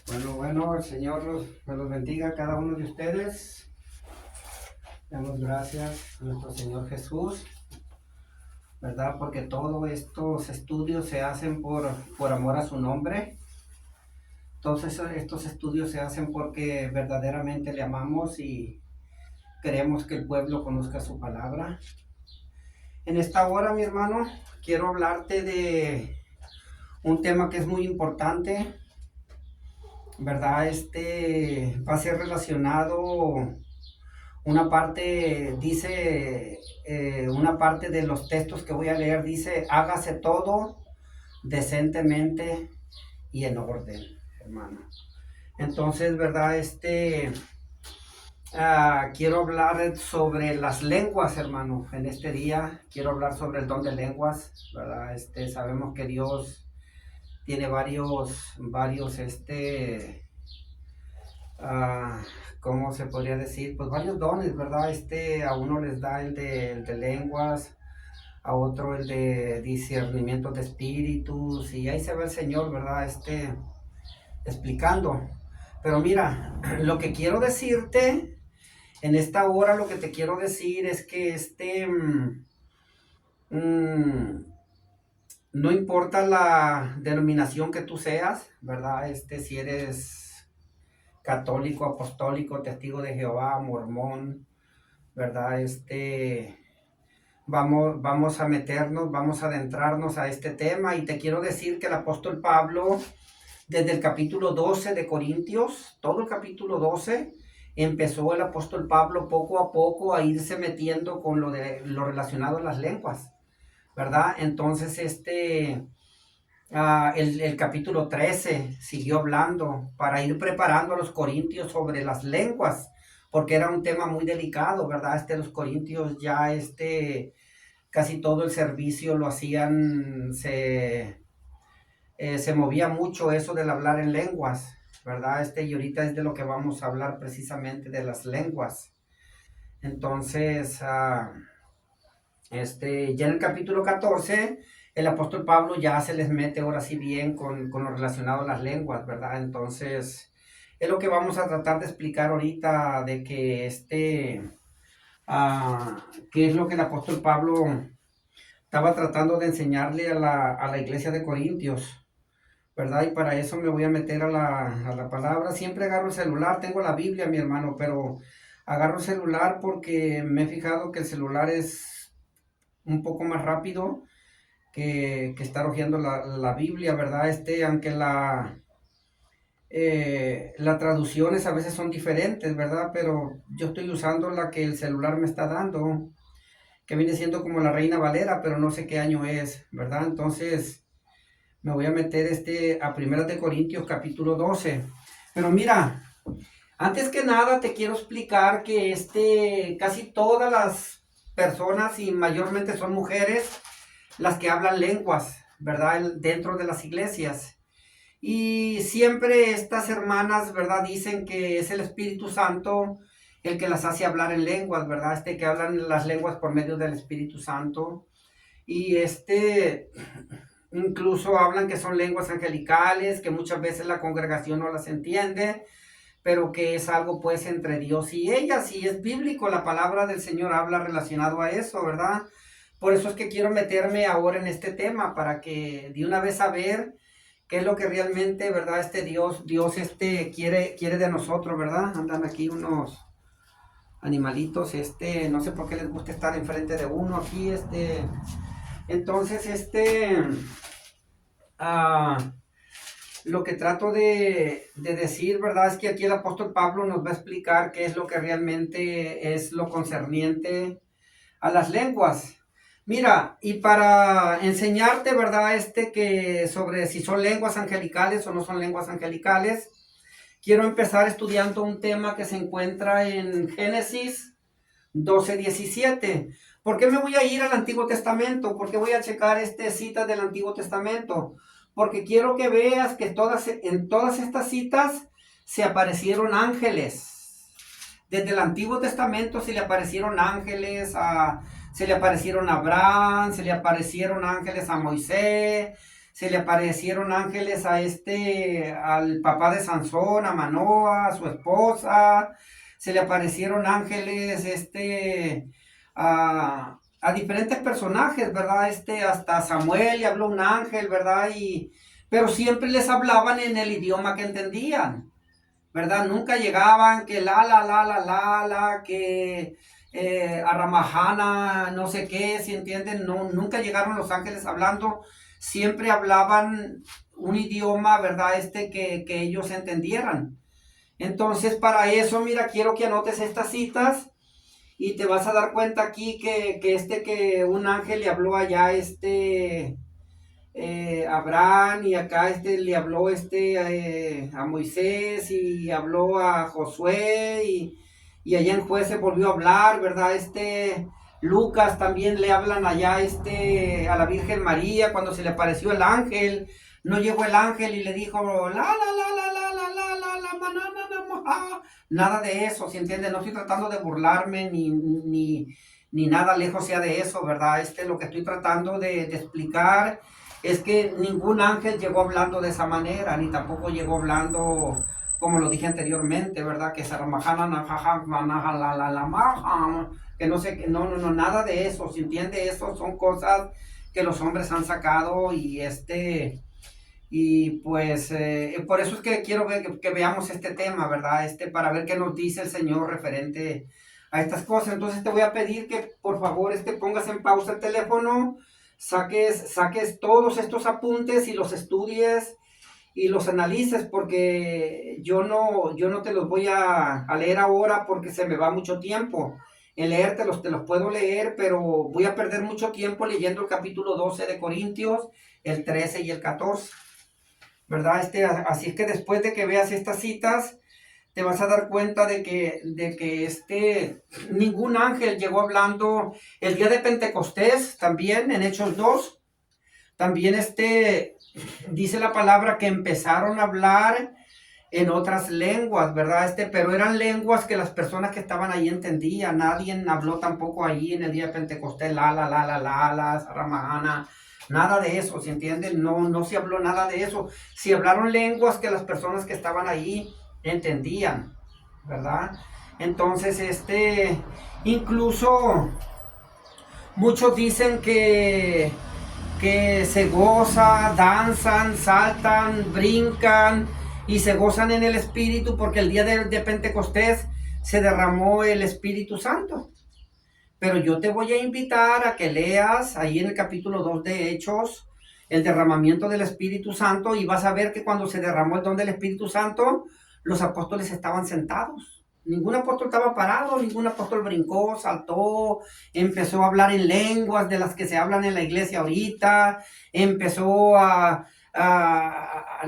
Bueno, el Señor me los bendiga a cada uno de ustedes. Damos gracias a nuestro Señor Jesús, ¿verdad? Porque todos estos estudios se hacen por amor a su nombre. Todos estos estudios se hacen porque verdaderamente le amamos y queremos que el pueblo conozca su palabra. En esta hora, mi hermano, quiero hablarte de un tema que es muy importante, ¿verdad? Va a ser relacionado. Una parte dice, una parte de los textos que voy a leer dice, hágase todo decentemente y en orden, hermano. Entonces, ¿verdad? Quiero hablar sobre las lenguas, hermano. En este día quiero hablar sobre el don de lenguas, ¿verdad? Sabemos que Dios tiene varios, ah, ¿cómo se podría decir? Pues varios dones, ¿verdad? A uno les da el de lenguas, a otro el de discernimiento de espíritus, y ahí se ve el Señor, ¿verdad? Explicando. Pero mira, lo que quiero decirte en esta hora, lo que te quiero decir es que no importa la denominación que tú seas, ¿verdad? Si eres católico, apostólico, testigo de Jehová, mormón, ¿verdad? Vamos a meternos, vamos a adentrarnos a este tema y te quiero decir que el apóstol Pablo, desde el capítulo 12 de Corintios, todo el capítulo 12, empezó el apóstol Pablo poco a poco a irse metiendo con lo relacionado a las lenguas, ¿verdad? Entonces, el capítulo 13 siguió hablando para ir preparando a los corintios sobre las lenguas, porque era un tema muy delicado, ¿verdad? Los corintios ya casi todo el servicio lo hacían, se movía mucho eso del hablar en lenguas, ¿verdad? Y ahorita es de lo que vamos a hablar precisamente, de las lenguas. Entonces, ya en el capítulo 14 el apóstol Pablo ya se les mete ahora sí bien con lo relacionado a las lenguas, ¿verdad? Entonces, es lo que vamos a tratar de explicar ahorita, de que qué es lo que el apóstol Pablo estaba tratando de enseñarle a la iglesia de Corintios, ¿verdad? Y para eso me voy a meter a la palabra. Siempre agarro el celular, tengo la Biblia, mi hermano, pero agarro el celular porque me he fijado que el celular es un poco más rápido que estar hojeando la Biblia, ¿verdad? Aunque las traducciones a veces son diferentes, ¿verdad? Pero yo estoy usando la que el celular me está dando, que viene siendo como la Reina Valera, pero no sé qué año es, ¿verdad? Entonces me voy a meter a 1 Corintios capítulo 12. Pero mira, antes que nada te quiero explicar que casi todas las personas, y mayormente son mujeres, las que hablan lenguas, ¿verdad? Dentro de las iglesias. Y siempre estas hermanas, ¿verdad? Dicen que es el Espíritu Santo el que las hace hablar en lenguas, ¿verdad? Que hablan las lenguas por medio del Espíritu Santo. Y incluso hablan que son lenguas angelicales, que muchas veces la congregación no las entiende, pero que es algo pues entre Dios y ellas, y es bíblico, la palabra del Señor habla relacionado a eso, ¿verdad? Por eso es que quiero meterme ahora en este tema, para que de una vez saber qué es lo que realmente, ¿verdad? Dios quiere de nosotros, ¿verdad? Andan aquí unos animalitos, no sé por qué les gusta estar enfrente de uno aquí, entonces, lo que trato de decir, ¿verdad? Es que aquí el apóstol Pablo nos va a explicar qué es lo que realmente es lo concerniente a las lenguas. Mira, y para enseñarte, ¿verdad? Que sobre si son lenguas angelicales o no son lenguas angelicales, quiero empezar estudiando un tema que se encuentra en Génesis 12:17. ¿Por qué me voy a ir al Antiguo Testamento? ¿Por qué voy a checar citas del Antiguo Testamento? Porque quiero que veas que en todas estas citas se aparecieron ángeles. Desde el Antiguo Testamento se le aparecieron ángeles se le aparecieron a Abraham, se le aparecieron ángeles a Moisés, se le aparecieron ángeles al papá de Sansón, a Manoa, a su esposa, se le aparecieron ángeles, a diferentes personajes, ¿verdad? Hasta Samuel le habló un ángel, ¿verdad? Pero siempre les hablaban en el idioma que entendían, ¿verdad? Nunca llegaban que que Aramahana, no sé qué, si entienden, no, nunca llegaron los ángeles hablando, siempre hablaban un idioma, ¿verdad? Que ellos entendieran. Entonces, para eso, mira, quiero que anotes estas citas y te vas a dar cuenta aquí que un ángel le habló allá, Abraham, y acá le habló a Moisés, y habló a Josué, y allá en Jueces volvió a hablar, ¿verdad? Lucas también le hablan allá a la Virgen María cuando se le apareció el ángel. No llegó el ángel y le dijo nada de eso, ¿se entiende? No estoy tratando de burlarme ni nada lejos sea de eso, ¿verdad? Lo que estoy tratando de explicar es que ningún ángel llegó hablando de esa manera, ni tampoco llegó hablando como lo dije anteriormente, ¿verdad? Que que no sé, no, nada de eso, ¿se entiende? Eso son cosas que los hombres han sacado y pues por eso es que quiero ver, que veamos este tema, ¿verdad? Para ver qué nos dice el Señor referente a estas cosas. Entonces te voy a pedir que por favor pongas en pausa el teléfono, saques todos estos apuntes y los estudies y los analices, porque yo no te los voy a leer ahora porque se me va mucho tiempo. En leértelos te los puedo leer, pero voy a perder mucho tiempo leyendo el capítulo 12 de Corintios, el 13 y el 14, ¿verdad? Así es que después de que veas estas citas, te vas a dar cuenta de que ningún ángel llegó hablando el día de Pentecostés, también en Hechos 2, también dice la palabra que empezaron a hablar en otras lenguas, ¿verdad? Pero eran lenguas que las personas que estaban ahí entendían. Nadie habló tampoco ahí en el día de Pentecostés, Saramahana, nada de eso, ¿se entienden? No se habló nada de eso. Se hablaron lenguas que las personas que estaban ahí entendían, ¿verdad? Entonces, incluso muchos dicen que se goza, danzan, saltan, brincan y se gozan en el Espíritu porque el día de Pentecostés se derramó el Espíritu Santo. Pero yo te voy a invitar a que leas ahí en el capítulo 2 de Hechos el derramamiento del Espíritu Santo, y vas a ver que cuando se derramó el don del Espíritu Santo, los apóstoles estaban sentados. Ningún apóstol estaba parado, ningún apóstol brincó, saltó, empezó a hablar en lenguas de las que se hablan en la iglesia ahorita, empezó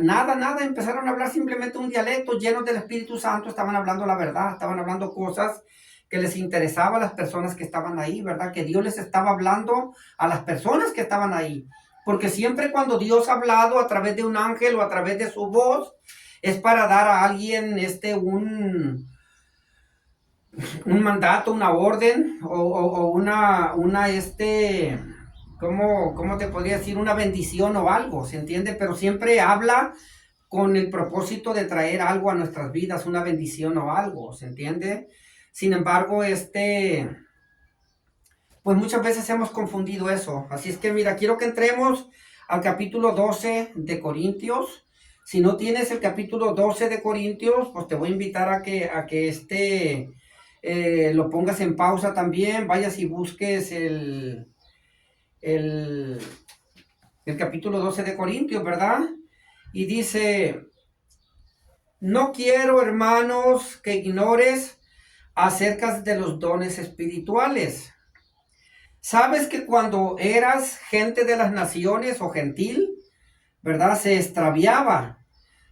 nada, empezaron a hablar simplemente un dialecto lleno del Espíritu Santo, estaban hablando la verdad, estaban hablando cosas que les interesaba a las personas que estaban ahí, ¿verdad? Que Dios les estaba hablando a las personas que estaban ahí. Porque siempre cuando Dios ha hablado a través de un ángel o a través de su voz, es para dar a alguien un mandato, una orden o ¿cómo te podría decir? Una bendición o algo, ¿se entiende? Pero siempre habla con el propósito de traer algo a nuestras vidas, una bendición o algo, ¿se entiende? Sin embargo, pues muchas veces hemos confundido eso. Así es que mira, quiero que entremos al capítulo 12 de Corintios. Si no tienes el capítulo 12 de Corintios, pues te voy a invitar a que lo pongas en pausa también, vayas y busques el capítulo 12 de Corintios, ¿verdad? Y dice: no quiero, hermanos, que ignores acerca de los dones espirituales. ¿Sabes que cuando eras gente de las naciones o gentil, ¿verdad? Se extraviaba,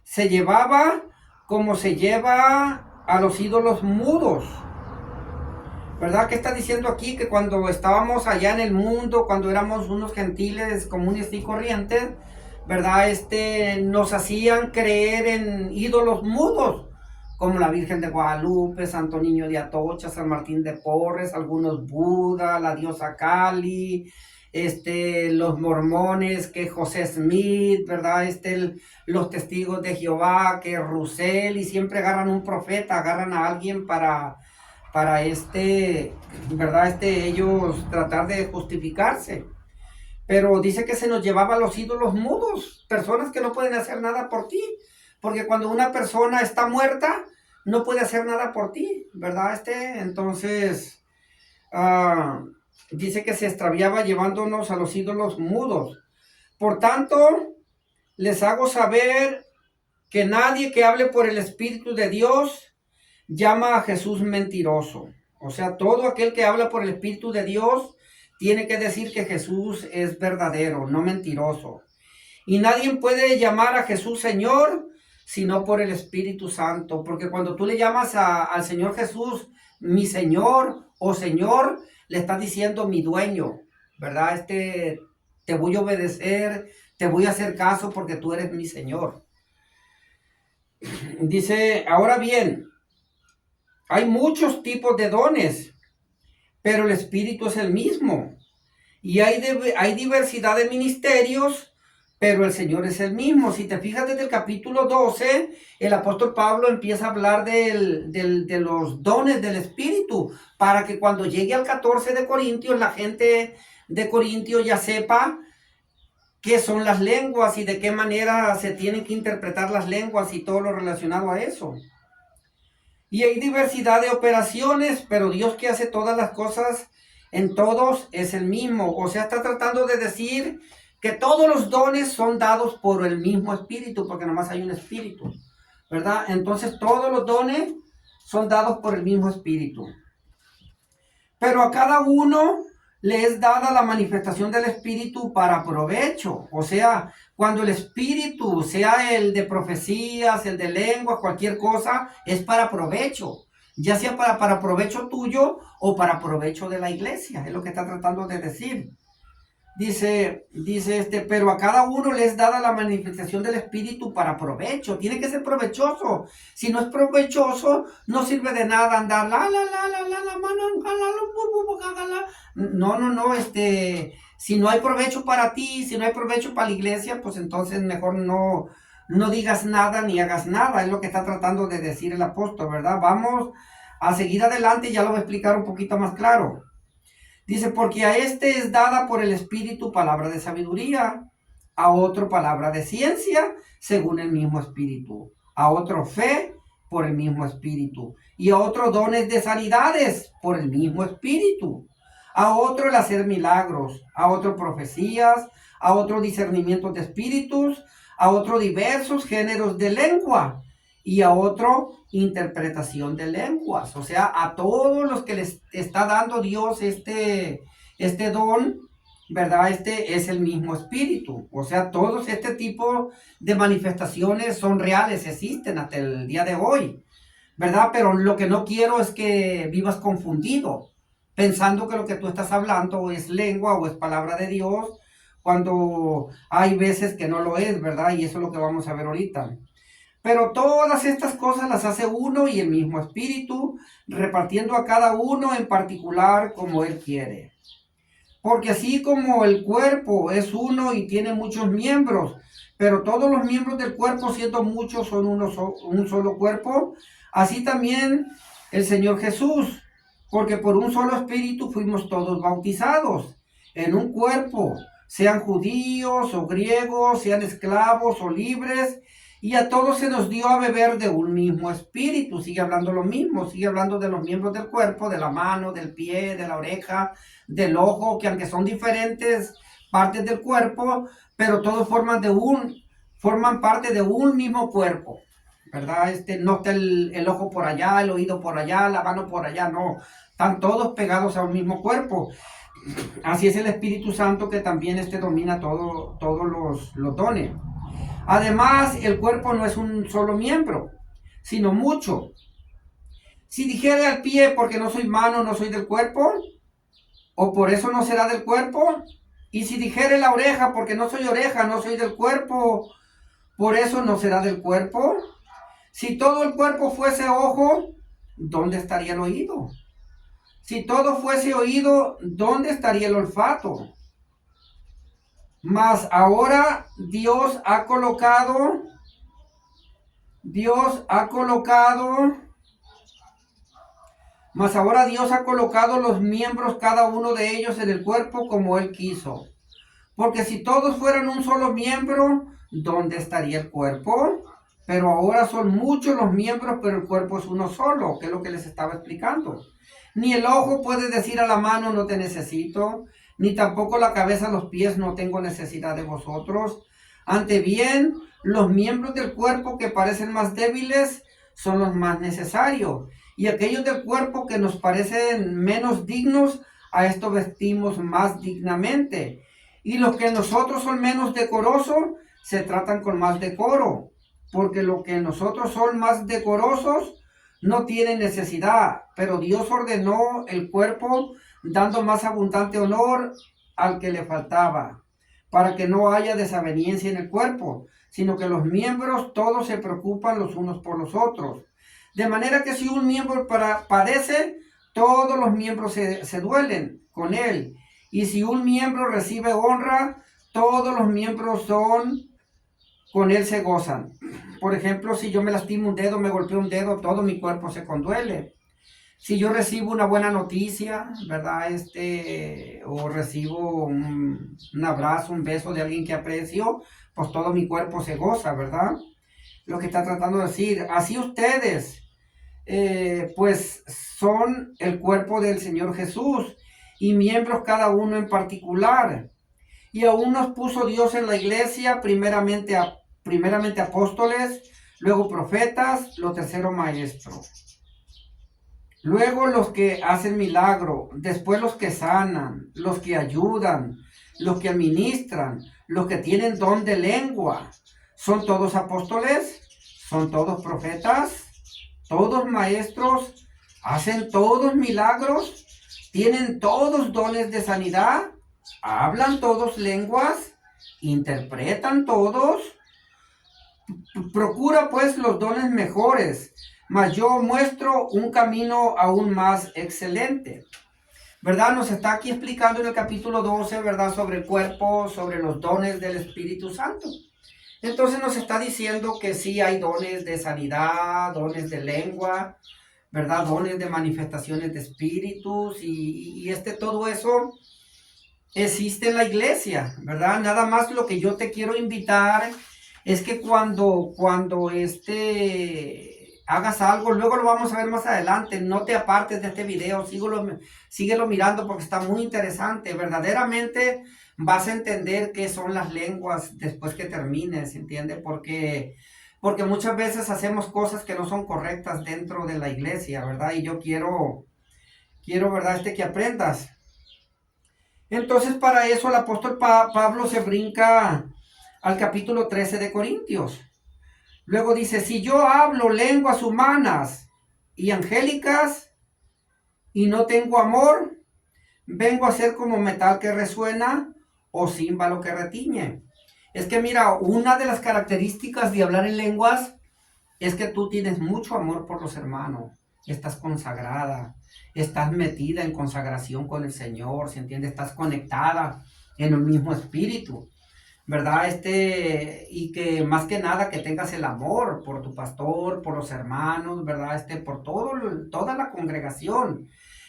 se llevaba como se lleva a los ídolos mudos. ¿Verdad? ¿Qué está diciendo aquí? Que cuando estábamos allá en el mundo, cuando éramos unos gentiles comunes y corrientes, ¿verdad? Nos hacían creer en ídolos mudos, como la Virgen de Guadalupe, Santo Niño de Atocha, San Martín de Porres, algunos Buda, la diosa Kali, los mormones, que José Smith, ¿verdad? Los testigos de Jehová, que Russell, y siempre agarran un profeta, agarran a alguien para ¿verdad? Ellos tratar de justificarse. Pero dice que se nos llevaba a los ídolos mudos, personas que no pueden hacer nada por ti, porque cuando una persona está muerta, no puede hacer nada por ti, ¿verdad? Entonces, dice que se extraviaba llevándonos a los ídolos mudos. Por tanto, les hago saber que nadie que hable por el Espíritu de Dios llama a Jesús mentiroso. O sea, todo aquel que habla por el Espíritu de Dios tiene que decir que Jesús es verdadero, no mentiroso. Y nadie puede llamar a Jesús Señor sino por el Espíritu Santo. Porque cuando tú le llamas al Señor Jesús, mi Señor o Señor, le estás diciendo mi dueño, ¿verdad? Te voy a obedecer, te voy a hacer caso porque tú eres mi Señor. Dice, ahora bien, hay muchos tipos de dones, pero el Espíritu es el mismo. Y hay diversidad de ministerios, pero el Señor es el mismo. Si te fijas desde el capítulo 12, el apóstol Pablo empieza a hablar de los dones del Espíritu, para que cuando llegue al 14 de Corintios, la gente de Corintios ya sepa qué son las lenguas y de qué manera se tienen que interpretar las lenguas y todo lo relacionado a eso. Y hay diversidad de operaciones, pero Dios que hace todas las cosas en todos es el mismo. O sea, está tratando de decir que todos los dones son dados por el mismo Espíritu, porque nomás hay un Espíritu, ¿verdad? Entonces todos los dones son dados por el mismo Espíritu. Pero a cada uno le es dada la manifestación del Espíritu para provecho. O sea, cuando el Espíritu, sea el de profecías, el de lenguas, cualquier cosa, es para provecho. Ya sea para provecho tuyo o para provecho de la iglesia. Es lo que está tratando de decir. Dice, pero a cada uno le es dada la manifestación del Espíritu para provecho. Tiene que ser provechoso. Si no es provechoso, no sirve de nada andar no, si no hay provecho para ti, si no hay provecho para la iglesia, pues entonces mejor no digas nada ni hagas nada. Es lo que está tratando de decir el apóstol, ¿verdad? Vamos a seguir adelante y ya lo voy a explicar un poquito más claro. Dice, porque a este es dada por el Espíritu palabra de sabiduría, a otro palabra de ciencia, según el mismo Espíritu, a otro fe, por el mismo Espíritu, y a otro dones de sanidades, por el mismo Espíritu, a otro el hacer milagros, a otro profecías, a otro discernimiento de espíritus, a otro diversos géneros de lengua, y a otro interpretación de lenguas. O sea, a todos los que les está dando Dios este don, ¿verdad? Es el mismo Espíritu. O sea, todos este tipo de manifestaciones son reales, existen hasta el día de hoy, ¿verdad? Pero lo que no quiero es que vivas confundido, pensando que lo que tú estás hablando es lengua o es palabra de Dios, cuando hay veces que no lo es, ¿verdad? Y eso es lo que vamos a ver ahorita. Pero todas estas cosas las hace uno y el mismo Espíritu, repartiendo a cada uno en particular como Él quiere. Porque así como el cuerpo es uno y tiene muchos miembros, pero todos los miembros del cuerpo, siendo muchos, son un solo cuerpo, así también el Señor Jesús, porque por un solo Espíritu fuimos todos bautizados en un cuerpo, sean judíos o griegos, sean esclavos o libres, y a todos se nos dio a beber de un mismo Espíritu. Sigue hablando lo mismo, sigue hablando de los miembros del cuerpo, de la mano, del pie, de la oreja, del ojo, que aunque son diferentes partes del cuerpo, pero todos forman parte de un mismo cuerpo, ¿verdad? No está el ojo por allá, el oído por allá, la mano por allá, no. Están todos pegados a un mismo cuerpo. Así es el Espíritu Santo, que también domina todos los dones. Además, el cuerpo no es un solo miembro, sino mucho. Si dijere al pie, porque no soy mano, no soy del cuerpo, o por eso no será del cuerpo. Y si dijere la oreja, porque no soy oreja, no soy del cuerpo, por eso no será del cuerpo. Si todo el cuerpo fuese ojo, ¿dónde estaría el oído? Si todo fuese oído, ¿dónde estaría el olfato? Mas ahora Dios ha colocado los miembros, cada uno de ellos, en el cuerpo como Él quiso. Porque si todos fueran un solo miembro, ¿dónde estaría el cuerpo? Pero ahora son muchos los miembros, pero el cuerpo es uno solo, que es lo que les estaba explicando. Ni el ojo puede decir a la mano, no te necesito, ni tampoco la cabeza a los pies, no tengo necesidad de vosotros. Ante bien, los miembros del cuerpo que parecen más débiles son los más necesarios, y aquellos del cuerpo que nos parecen menos dignos, a esto vestimos más dignamente. Y los que en nosotros son menos decorosos, se tratan con más decoro, porque los que en nosotros son más decorosos no tienen necesidad, pero Dios ordenó el cuerpo dando más abundante honor al que le faltaba, para que no haya desaveniencia en el cuerpo, sino que los miembros todos se preocupan los unos por los otros. De manera que si un miembro padece, todos los miembros se duelen con él. Y si un miembro recibe honra, todos los miembros con él se gozan. Por ejemplo, si yo me lastimo un dedo, me golpeo un dedo, todo mi cuerpo se conduele. Si yo recibo una buena noticia, ¿verdad? O recibo un abrazo, un beso de alguien que aprecio, pues todo mi cuerpo se goza, ¿verdad? Lo que está tratando de decir. Así ustedes, pues son el cuerpo del Señor Jesús y miembros cada uno en particular. Y aún nos puso Dios en la iglesia, primeramente apóstoles, luego profetas, lo tercero maestros. Luego los que hacen milagro, después los que sanan, los que ayudan, los que administran, los que tienen don de lengua. ¿Son todos apóstoles? ¿Son todos profetas? ¿Todos maestros? ¿Hacen todos milagros? ¿Tienen todos dones de sanidad? ¿Hablan todos lenguas? ¿Interpretan todos? Procura pues los dones mejores, mas yo muestro un camino aún más excelente. ¿Verdad? Nos está aquí explicando en el capítulo 12, ¿verdad? Sobre el cuerpo, sobre los dones del Espíritu Santo. Entonces nos está diciendo que sí hay dones de sanidad, dones de lengua, ¿verdad? Dones de manifestaciones de espíritus y todo eso existe en la iglesia, ¿verdad? Nada más lo que yo te quiero invitar es que cuando hagas algo, luego lo vamos a ver más adelante, no te apartes de este video, síguelo mirando porque está muy interesante. Verdaderamente vas a entender qué son las lenguas después que termines, ¿entiendes? Porque muchas veces hacemos cosas que no son correctas dentro de la iglesia, ¿verdad? Y yo quiero, ¿verdad? Que aprendas. Entonces, para eso el apóstol Pablo se brinca al capítulo 13 de Corintios. Luego dice, si yo hablo lenguas humanas y angélicas y no tengo amor, vengo a ser como metal que resuena o címbalo que retiñe. Es que mira, una de las características de hablar en lenguas es que tú tienes mucho amor por los hermanos, estás consagrada, estás metida en consagración con el Señor, ¿se entiende? Estás conectada en el mismo espíritu, ¿verdad? Y que más que nada que tengas el amor por tu pastor, por los hermanos, ¿verdad? Por toda la congregación.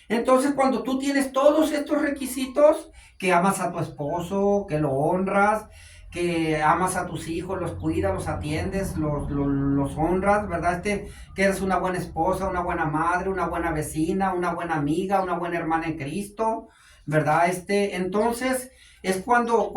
Entonces, cuando tú tienes todos estos requisitos, que amas a tu esposo, que lo honras, que amas a tus hijos, los cuidas, los atiendes, los honras, ¿verdad? Que eres una buena esposa, una buena madre, una buena vecina, una buena amiga, una buena hermana en Cristo, ¿verdad? Entonces es cuando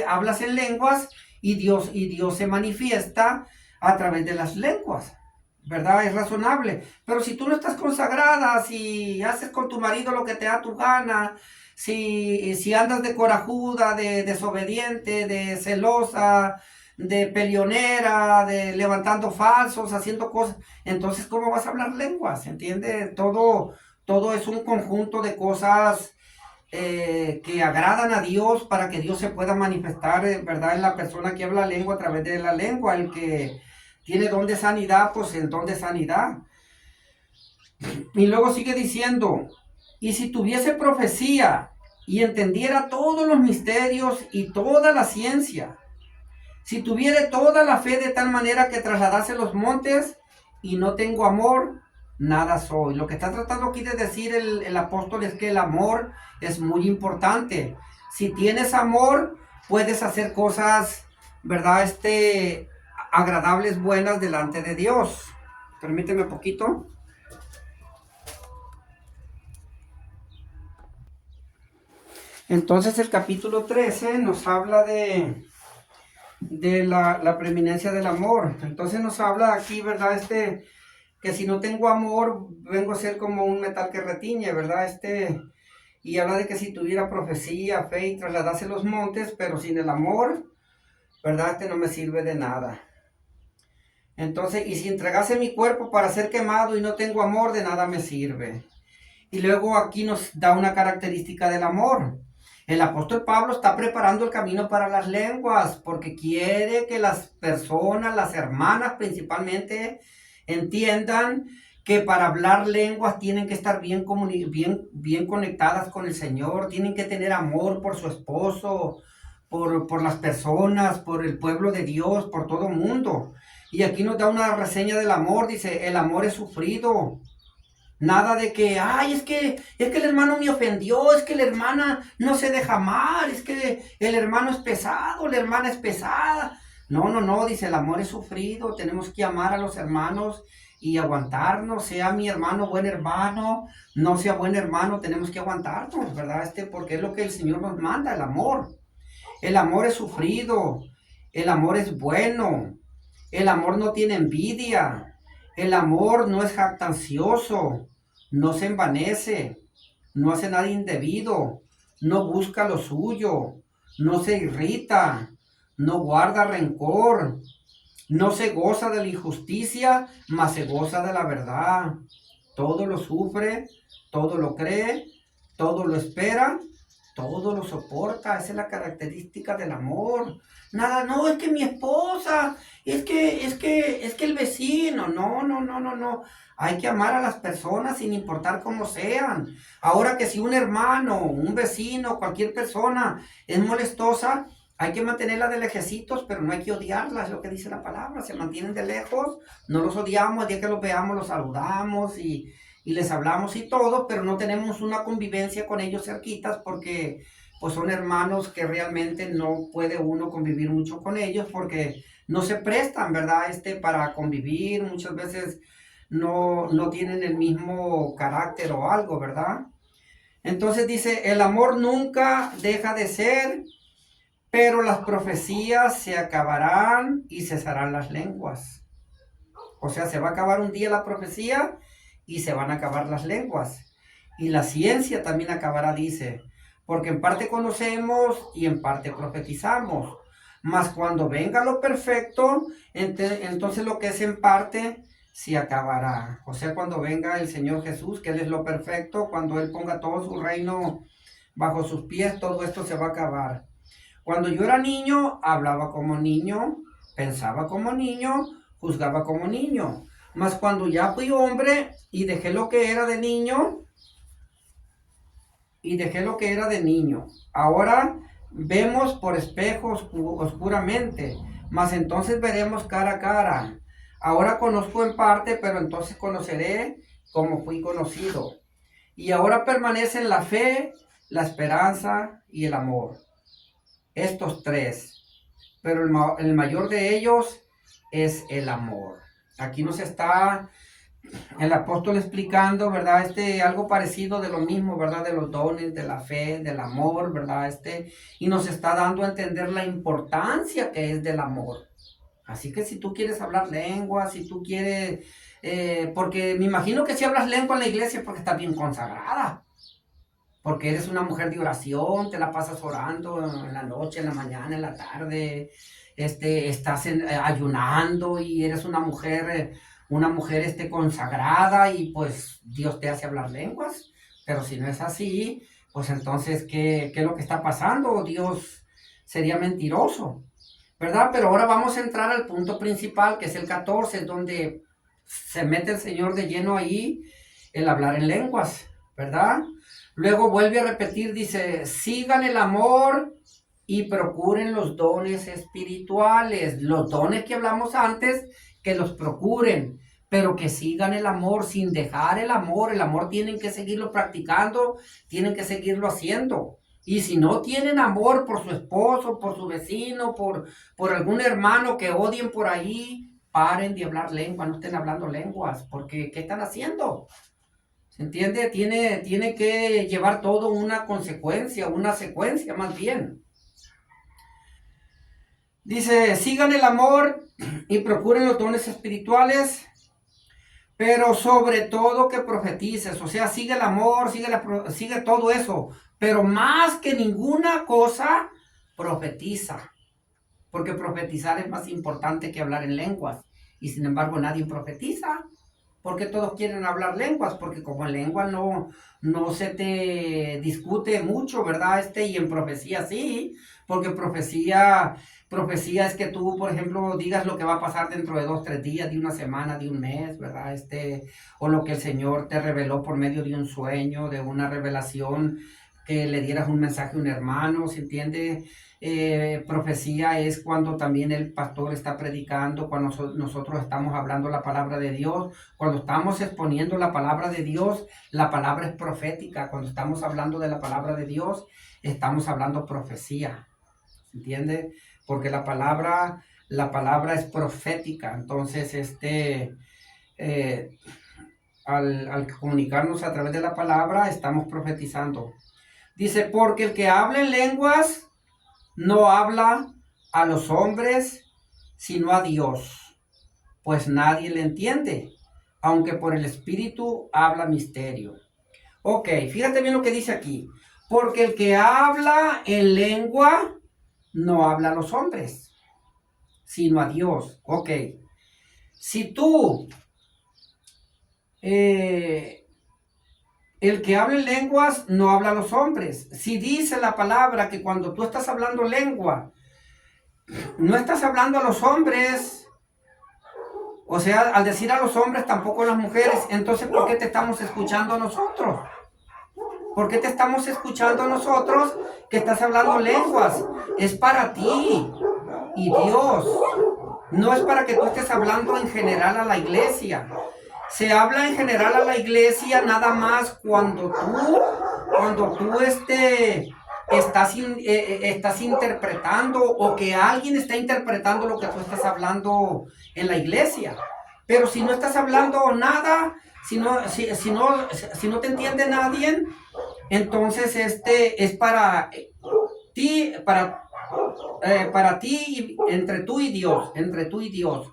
hablas en lenguas y Dios se manifiesta a través de las lenguas, ¿verdad? Es razonable. Pero si tú no estás consagrada, si haces con tu marido lo que te da tu gana, si andas de corajuda, de desobediente, de celosa, de peleonera, de levantando falsos, haciendo cosas, entonces ¿cómo vas a hablar lenguas? ¿Entiendes? Todo es un conjunto de cosas que agradan a Dios para que Dios se pueda manifestar, ¿verdad? En la persona que habla lengua a través de la lengua. El que tiene don de sanidad, pues el don de sanidad. Y luego sigue diciendo, y si tuviese profecía y entendiera todos los misterios y toda la ciencia, si tuviere toda la fe de tal manera que trasladase los montes y no tengo amor, nada soy. Lo que está tratando aquí de decir el apóstol es que el amor es muy importante. Si tienes amor, puedes hacer cosas, ¿verdad? Agradables, buenas delante de Dios. Permíteme un poquito. Entonces el capítulo 13 nos habla de la preeminencia del amor. Entonces nos habla aquí, ¿verdad? Que si no tengo amor, vengo a ser como un metal que retiñe, ¿verdad? Y habla de que si tuviera profecía, fe y trasladase los montes, pero sin el amor, ¿verdad? No me sirve de nada. Entonces, y si entregase mi cuerpo para ser quemado y no tengo amor, de nada me sirve. Y luego aquí nos da una característica del amor. El apóstol Pablo está preparando el camino para las lenguas porque quiere que las personas, las hermanas principalmente, entiendan que para hablar lenguas tienen que estar bien conectadas con el Señor, tienen que tener amor por su esposo, por las personas, por el pueblo de Dios, por todo el mundo. Y aquí nos da una reseña del amor, dice, el amor es sufrido. Nada de que, ay, es que el hermano me ofendió, es que la hermana no se deja amar, es que el hermano es pesado, la hermana es pesada. No, dice, el amor es sufrido, tenemos que amar a los hermanos y aguantarnos, sea mi hermano buen hermano, no sea buen hermano, tenemos que aguantarnos, ¿verdad? Porque es lo que el Señor nos manda, el amor. El amor es sufrido, el amor es bueno, el amor no tiene envidia. El amor no es jactancioso, no se envanece, no hace nada indebido, no busca lo suyo, no se irrita, no guarda rencor, no se goza de la injusticia, mas se goza de la verdad. Todo lo sufre, todo lo cree, todo lo espera, todo lo soporta. Esa es la característica del amor. Nada, no, es que mi esposa, es que el vecino, no. Hay que amar a las personas sin importar cómo sean. Ahora que si un hermano, un vecino, cualquier persona es molestosa, hay que mantenerla de lejecitos, pero no hay que odiarla, es lo que dice la palabra. Se mantienen de lejos, no los odiamos, el día que los veamos los saludamos y les hablamos y todo, pero no tenemos una convivencia con ellos cerquitas porque pues son hermanos que realmente no puede uno convivir mucho con ellos porque no se prestan, ¿verdad? Para convivir, muchas veces no tienen el mismo carácter o algo, ¿verdad? Entonces dice, el amor nunca deja de ser, pero las profecías se acabarán y cesarán las lenguas. O sea, se va a acabar un día la profecía y se van a acabar las lenguas. Y la ciencia también acabará, dice, porque en parte conocemos y en parte profetizamos. Mas cuando venga lo perfecto, entonces lo que es en parte se acabará. O sea, cuando venga el Señor Jesús, que Él es lo perfecto, cuando Él ponga todo su reino bajo sus pies, todo esto se va a acabar. Cuando yo era niño, hablaba como niño, pensaba como niño, juzgaba como niño. Mas cuando ya fui hombre y dejé lo que era de niño, ahora vemos por espejos oscuramente, mas entonces veremos cara a cara. Ahora conozco en parte, pero entonces conoceré como fui conocido. Y ahora permanecen la fe, la esperanza y el amor. Estos tres, pero el mayor de ellos es el amor. Aquí nos está el apóstol explicando, ¿verdad? Algo parecido de lo mismo, ¿verdad? De los dones, de la fe, del amor, ¿verdad? Y nos está dando a entender la importancia que es del amor. Así que si tú quieres hablar lengua, si tú quieres, porque me imagino que si hablas lengua en la iglesia es porque estás bien consagrada. Porque eres una mujer de oración, te la pasas orando en la noche, en la mañana, en la tarde, estás ayunando y eres una mujer consagrada y pues Dios te hace hablar lenguas. Pero si no es así, pues entonces, ¿qué es lo que está pasando? Dios sería mentiroso, ¿verdad? Pero ahora vamos a entrar al punto principal, que es el 14, donde se mete el Señor de lleno ahí, el hablar en lenguas, ¿verdad? Luego vuelve a repetir, dice, sigan el amor y procuren los dones espirituales. Los dones que hablamos antes, que los procuren, pero que sigan el amor sin dejar el amor. El amor tienen que seguirlo practicando, tienen que seguirlo haciendo. Y si no tienen amor por su esposo, por su vecino, por algún hermano que odien por ahí, paren de hablar lengua, no estén hablando lenguas, porque ¿qué están haciendo? ¿Se entiende? Tiene que llevar todo una consecuencia, una secuencia más bien. Dice, sigan el amor y procuren los dones espirituales, pero sobre todo que profetices. O sea, sigue el amor, sigue todo eso, pero más que ninguna cosa, profetiza. Porque profetizar es más importante que hablar en lenguas. Y sin embargo nadie profetiza. Porque todos quieren hablar lenguas, porque como en lengua no se te discute mucho, ¿verdad? Y en profecía sí, porque profecía es que tú, por ejemplo, digas lo que va a pasar dentro de 2, 3 días, de una semana, de un mes, ¿verdad? O lo que el Señor te reveló por medio de un sueño, de una revelación, que le dieras un mensaje a un hermano, ¿se entiende? Profecía es cuando también el pastor está predicando, cuando nosotros estamos hablando la palabra de Dios, cuando estamos exponiendo la palabra de Dios, la palabra es profética. Cuando estamos hablando de la palabra de Dios, estamos hablando profecía, ¿se entiende? Porque la palabra es profética. Entonces, al comunicarnos a través de la palabra, estamos profetizando. Dice, porque el que habla en lenguas no habla a los hombres, sino a Dios, pues nadie le entiende, aunque por el Espíritu habla misterio. Ok, fíjate bien lo que dice aquí. Porque el que habla en lengua no habla a los hombres, sino a Dios. Ok, si tú, el que habla en lenguas no habla a los hombres. Si dice la palabra que cuando tú estás hablando lengua, no estás hablando a los hombres, o sea, al decir a los hombres, tampoco a las mujeres, entonces ¿por qué te estamos escuchando a nosotros? ¿Por qué te estamos escuchando a nosotros que estás hablando lenguas? Es para ti y Dios. No es para que tú estés hablando en general a la iglesia. Se habla en general a la iglesia nada más cuando tú estás interpretando, o que alguien está interpretando lo que tú estás hablando en la iglesia. Pero si no estás hablando nada, si no te entiende nadie, entonces es para ti, entre tú y Dios.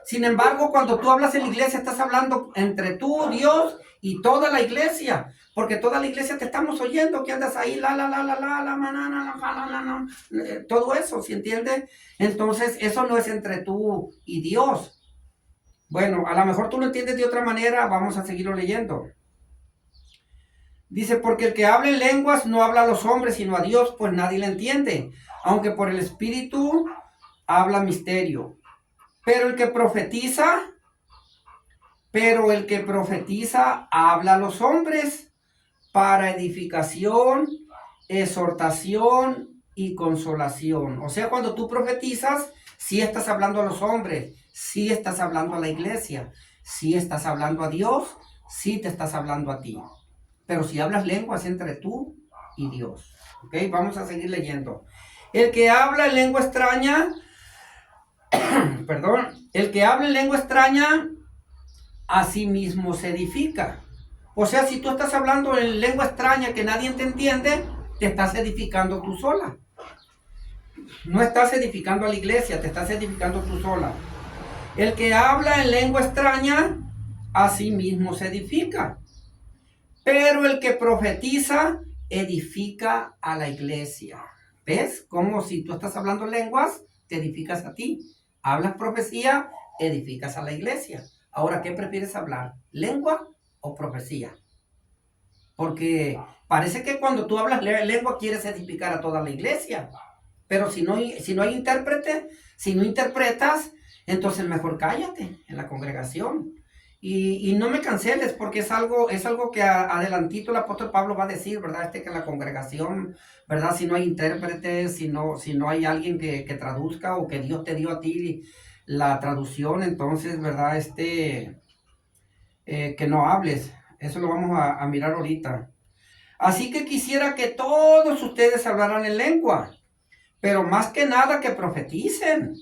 Sin embargo, cuando tú hablas en la iglesia, estás hablando entre tú, Dios y toda la iglesia, porque toda la iglesia te estamos oyendo, que andas ahí, todo eso, ¿sí entiendes? Entonces, eso no es entre tú y Dios. Bueno, a lo mejor tú lo entiendes de otra manera, vamos a seguirlo leyendo. Dice, porque el que habla en lenguas no habla a los hombres, sino a Dios, pues nadie le entiende, aunque por el Espíritu habla misterio. Pero el que profetiza habla a los hombres para edificación, exhortación y consolación. O sea, cuando tú profetizas, sí estás hablando a los hombres, sí estás hablando a la iglesia, sí estás hablando a Dios, sí te estás hablando a ti. Pero si hablas lenguas entre tú y Dios. ¿Ok? Vamos a seguir leyendo. El que habla en lengua extraña, el que habla en lengua extraña, a sí mismo se edifica. O sea, si tú estás hablando en lengua extraña que nadie te entiende, te estás edificando tú sola. No estás edificando a la iglesia, te estás edificando tú sola. El que habla en lengua extraña, a sí mismo se edifica. Pero el que profetiza, edifica a la iglesia. ¿Ves? Como si tú estás hablando lenguas, te edificas a ti. Hablas profecía, edificas a la iglesia. Ahora, ¿qué prefieres hablar? ¿Lengua o profecía? Porque parece que cuando tú hablas lengua quieres edificar a toda la iglesia. Pero si no hay intérprete, si no interpretas, entonces mejor cállate en la congregación. Y no me canceles porque es algo que adelantito el apóstol Pablo va a decir, ¿verdad? Que en la congregación, ¿verdad? Si no hay intérpretes, si no hay alguien que traduzca o que Dios te dio a ti la traducción, entonces, ¿verdad? Que no hables. Eso lo vamos a mirar ahorita. Así que quisiera que todos ustedes hablaran en lengua, pero más que nada que profeticen,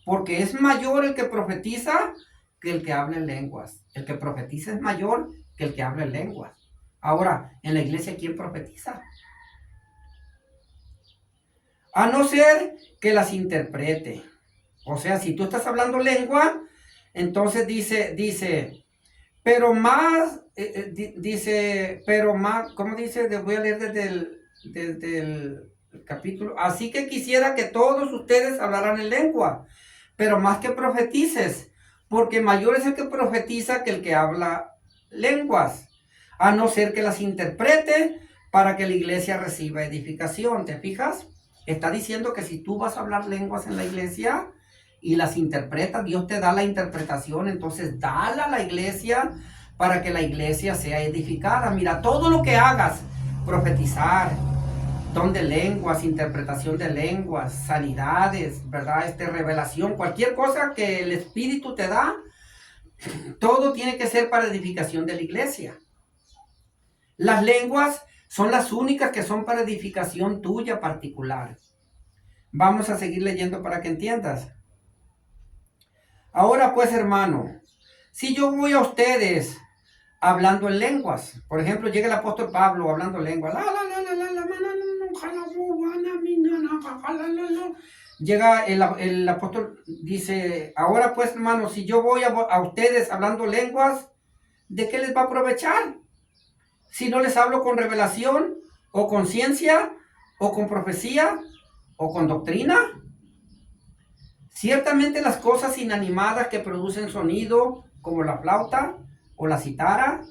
porque es mayor el que profetiza que el que habla en lenguas. El que profetiza es mayor que el que habla en lenguas. Ahora, en la iglesia, ¿quién profetiza? A no ser que las interprete. O sea, si tú estás hablando lengua, entonces dice, pero más, pero más, ¿cómo dice? Voy a leer desde el capítulo. Así que quisiera que todos ustedes hablaran en lengua, pero más que profetices, porque mayor es el que profetiza que el que habla lenguas, a no ser que las interprete para que la iglesia reciba edificación. ¿Te fijas? Está diciendo que si tú vas a hablar lenguas en la iglesia y las interpretas, Dios te da la interpretación, entonces dala a la iglesia para que la iglesia sea edificada. Mira, todo lo que hagas, profetizar, don de lenguas, interpretación de lenguas, sanidades, ¿verdad? Revelación, cualquier cosa que el Espíritu te da, todo tiene que ser para edificación de la iglesia. Las lenguas son las únicas que son para edificación tuya particular. Vamos a seguir leyendo para que entiendas. Ahora pues, hermano, si yo voy a ustedes hablando en lenguas, por ejemplo, llega el apóstol Pablo hablando lenguas, llega el apóstol, dice, ahora pues, hermano, si yo voy a ustedes hablando lenguas, ¿de qué les va a aprovechar? Si no les hablo con revelación, o con ciencia, o con profecía, o con doctrina. Ciertamente las cosas inanimadas que producen sonido, como la flauta o la citara,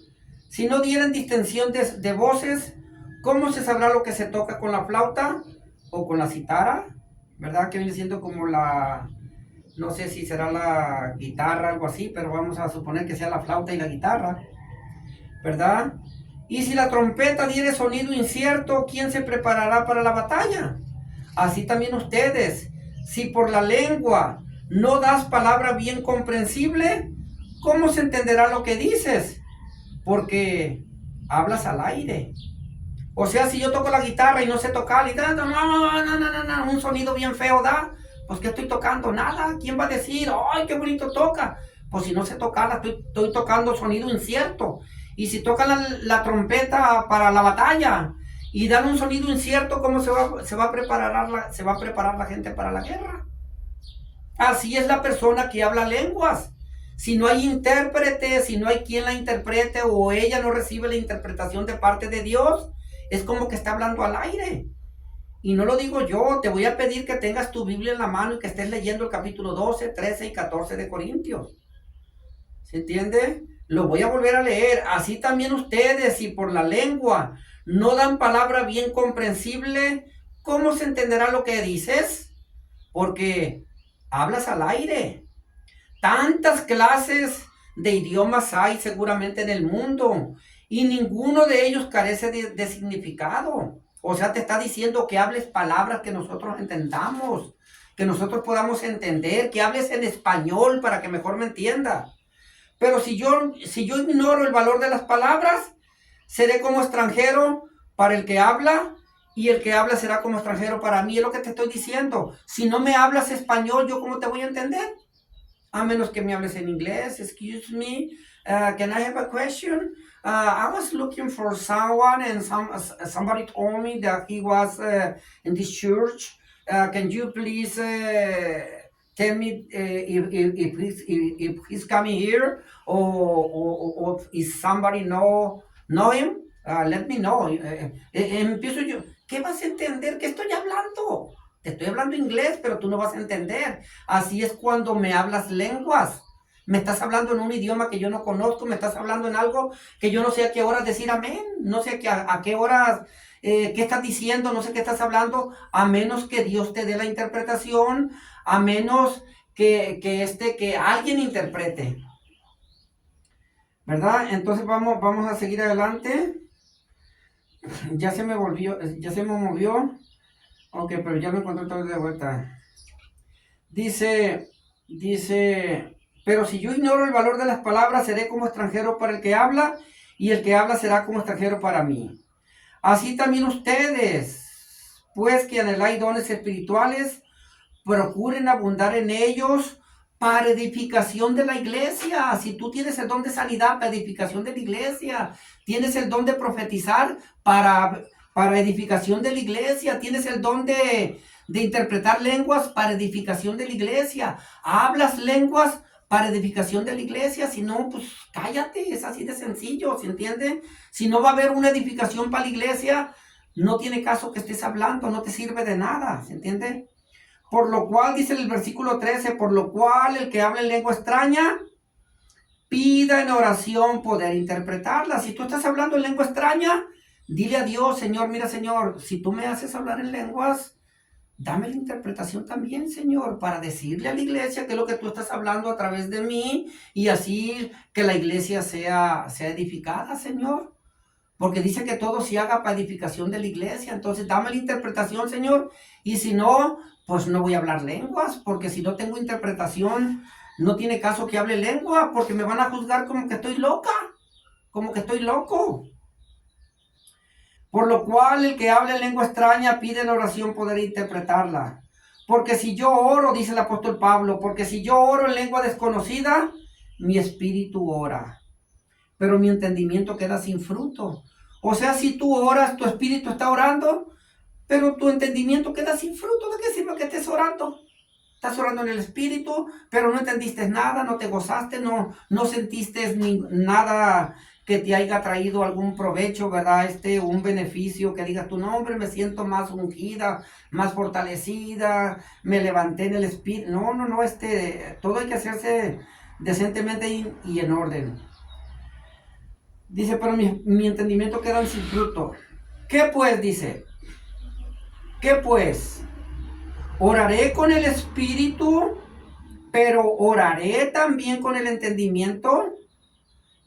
si no dieran distinción de voces, ¿cómo se sabrá lo que se toca con la flauta o con la citara? ¿Verdad? Que viene siendo como no sé si será la guitarra, algo así, pero vamos a suponer que sea la flauta y la guitarra, ¿verdad? Y si la trompeta diere sonido incierto, ¿quién se preparará para la batalla? Así también ustedes, si por la lengua no das palabra bien comprensible, ¿cómo se entenderá lo que dices? Porque hablas al aire. O sea, si yo toco la guitarra y no sé tocar, y un sonido bien feo da, pues ¿qué estoy tocando? Nada. ¿Quién va a decir, ay, qué bonito toca? Pues si no sé tocarla, estoy tocando sonido incierto. Y si tocan la trompeta para la batalla y dan un sonido incierto, ¿cómo se va a preparar la gente para la guerra? Así es la persona que habla lenguas. Si no hay intérprete, si no hay quien la interprete o ella no recibe la interpretación de parte de Dios, es como que está hablando al aire. Y no lo digo yo, te voy a pedir que tengas tu Biblia en la mano y que estés leyendo el capítulo 12, 13 y 14 de Corintios. ¿Se entiende? Lo voy a volver a leer. Así también ustedes, si por la lengua no dan palabra bien comprensible, ¿cómo se entenderá lo que dices? Porque hablas al aire. Tantas clases de idiomas hay seguramente en el mundo y ninguno de ellos carece de significado. O sea, te está diciendo que hables palabras que nosotros entendamos, que nosotros podamos entender, que hables en español para que mejor me entienda. Pero si yo ignoro el valor de las palabras, seré como extranjero para el que habla y el que habla será como extranjero para mí. Es lo que te estoy diciendo. Si no me hablas español, ¿yo cómo te voy a entender? A menos que me hables en inglés. Excuse me, can I have a question? I was looking for someone and somebody told me that he was in this church. Can you please tell me if he's coming here or if somebody know him? Let me know. Empiezo yo. ¿Qué vas a entender? ¿Qué estoy hablando? Te estoy hablando inglés, pero tú no vas a entender. Así es cuando me hablas lenguas. Me estás hablando en un idioma que yo no conozco, me estás hablando en algo que yo no sé a qué horas decir amén, no sé a qué horas, qué estás diciendo, no sé qué estás hablando, a menos que Dios te dé la interpretación, a menos que alguien interprete. ¿verdad? Entonces vamos a seguir adelante. Ya se me movió. Ok, pero ya me encontré otra vez de vuelta. Dice, pero si yo ignoro el valor de las palabras, seré como extranjero para el que habla, y el que habla será como extranjero para mí. Así también ustedes, pues que anheláis dones espirituales, procuren abundar en ellos para edificación de la iglesia. Si tú tienes el don de sanidad para edificación de la iglesia, tienes el don de profetizar para edificación de la iglesia, tienes el don de interpretar lenguas para edificación de la iglesia, hablas lenguas para edificación de la iglesia. Si no, pues cállate, es así de sencillo, ¿se entiende? Si no va a haber una edificación para la iglesia, no tiene caso que estés hablando, no te sirve de nada, ¿se entiende? Por lo cual, dice el versículo 13, por lo cual el que habla en lengua extraña, pida en oración poder interpretarla. Si tú estás hablando en lengua extraña, dile a Dios, Señor, mira, Señor, si tú me haces hablar en lenguas, dame la interpretación también, Señor, para decirle a la iglesia qué es lo que tú estás hablando a través de mí, y así que la iglesia sea edificada, Señor. Porque dice que todo se haga para edificación de la iglesia. Entonces dame la interpretación, Señor. Y si no, pues no voy a hablar lenguas. Porque si no tengo interpretación, no tiene caso que hable lengua. Porque me van a juzgar como que estoy loca. Como que estoy loco. Por lo cual el que hable en lengua extraña pide en oración poder interpretarla. Porque si yo oro, dice el apóstol Pablo, porque si yo oro en lengua desconocida, mi espíritu ora, pero mi entendimiento queda sin fruto. O sea, si tú oras, tu espíritu está orando, pero tu entendimiento queda sin fruto. ¿De qué sirve que estés orando? Estás orando en el espíritu, pero no entendiste nada, no te gozaste, no sentiste nada que te haya traído algún provecho, ¿verdad? Un beneficio que digas tu nombre, me siento más ungida, más fortalecida, me levanté en el espíritu. No, todo hay que hacerse decentemente y en orden. Dice, pero mi entendimiento queda sin fruto. ¿Qué pues? Dice, ¿qué pues? Oraré con el espíritu, pero oraré también con el entendimiento.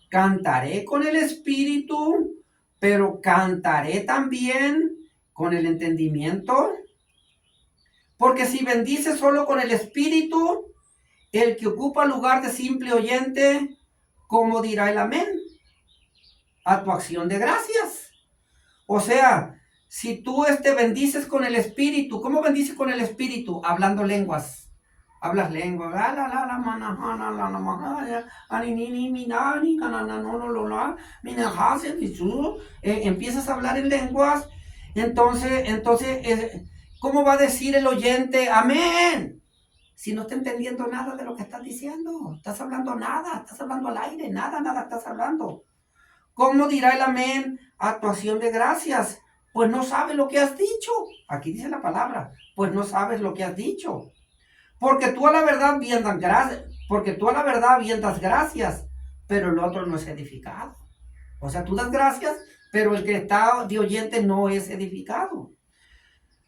Cantaré con el espíritu, pero cantaré también con el entendimiento. Porque si bendice solo con el espíritu, el que ocupa lugar de simple oyente, ¿cómo dirá el amén a tu acción de gracias? O sea, si tú bendices con el espíritu, ¿cómo bendices con el espíritu? Hablando lenguas. Hablas lenguas. Empiezas a hablar en lenguas. Entonces, ¿cómo va a decir el oyente amén? Si no está entendiendo nada de lo que estás diciendo. Estás hablando nada, estás hablando al aire, nada estás hablando. ¿Cómo dirá el amén a tu acción de gracias? Pues no sabes lo que has dicho. Aquí dice la palabra, pues no sabes lo que has dicho. Porque tú a la verdad avientas gracias, pero el otro no es edificado. O sea, tú das gracias, pero el que está de oyente no es edificado.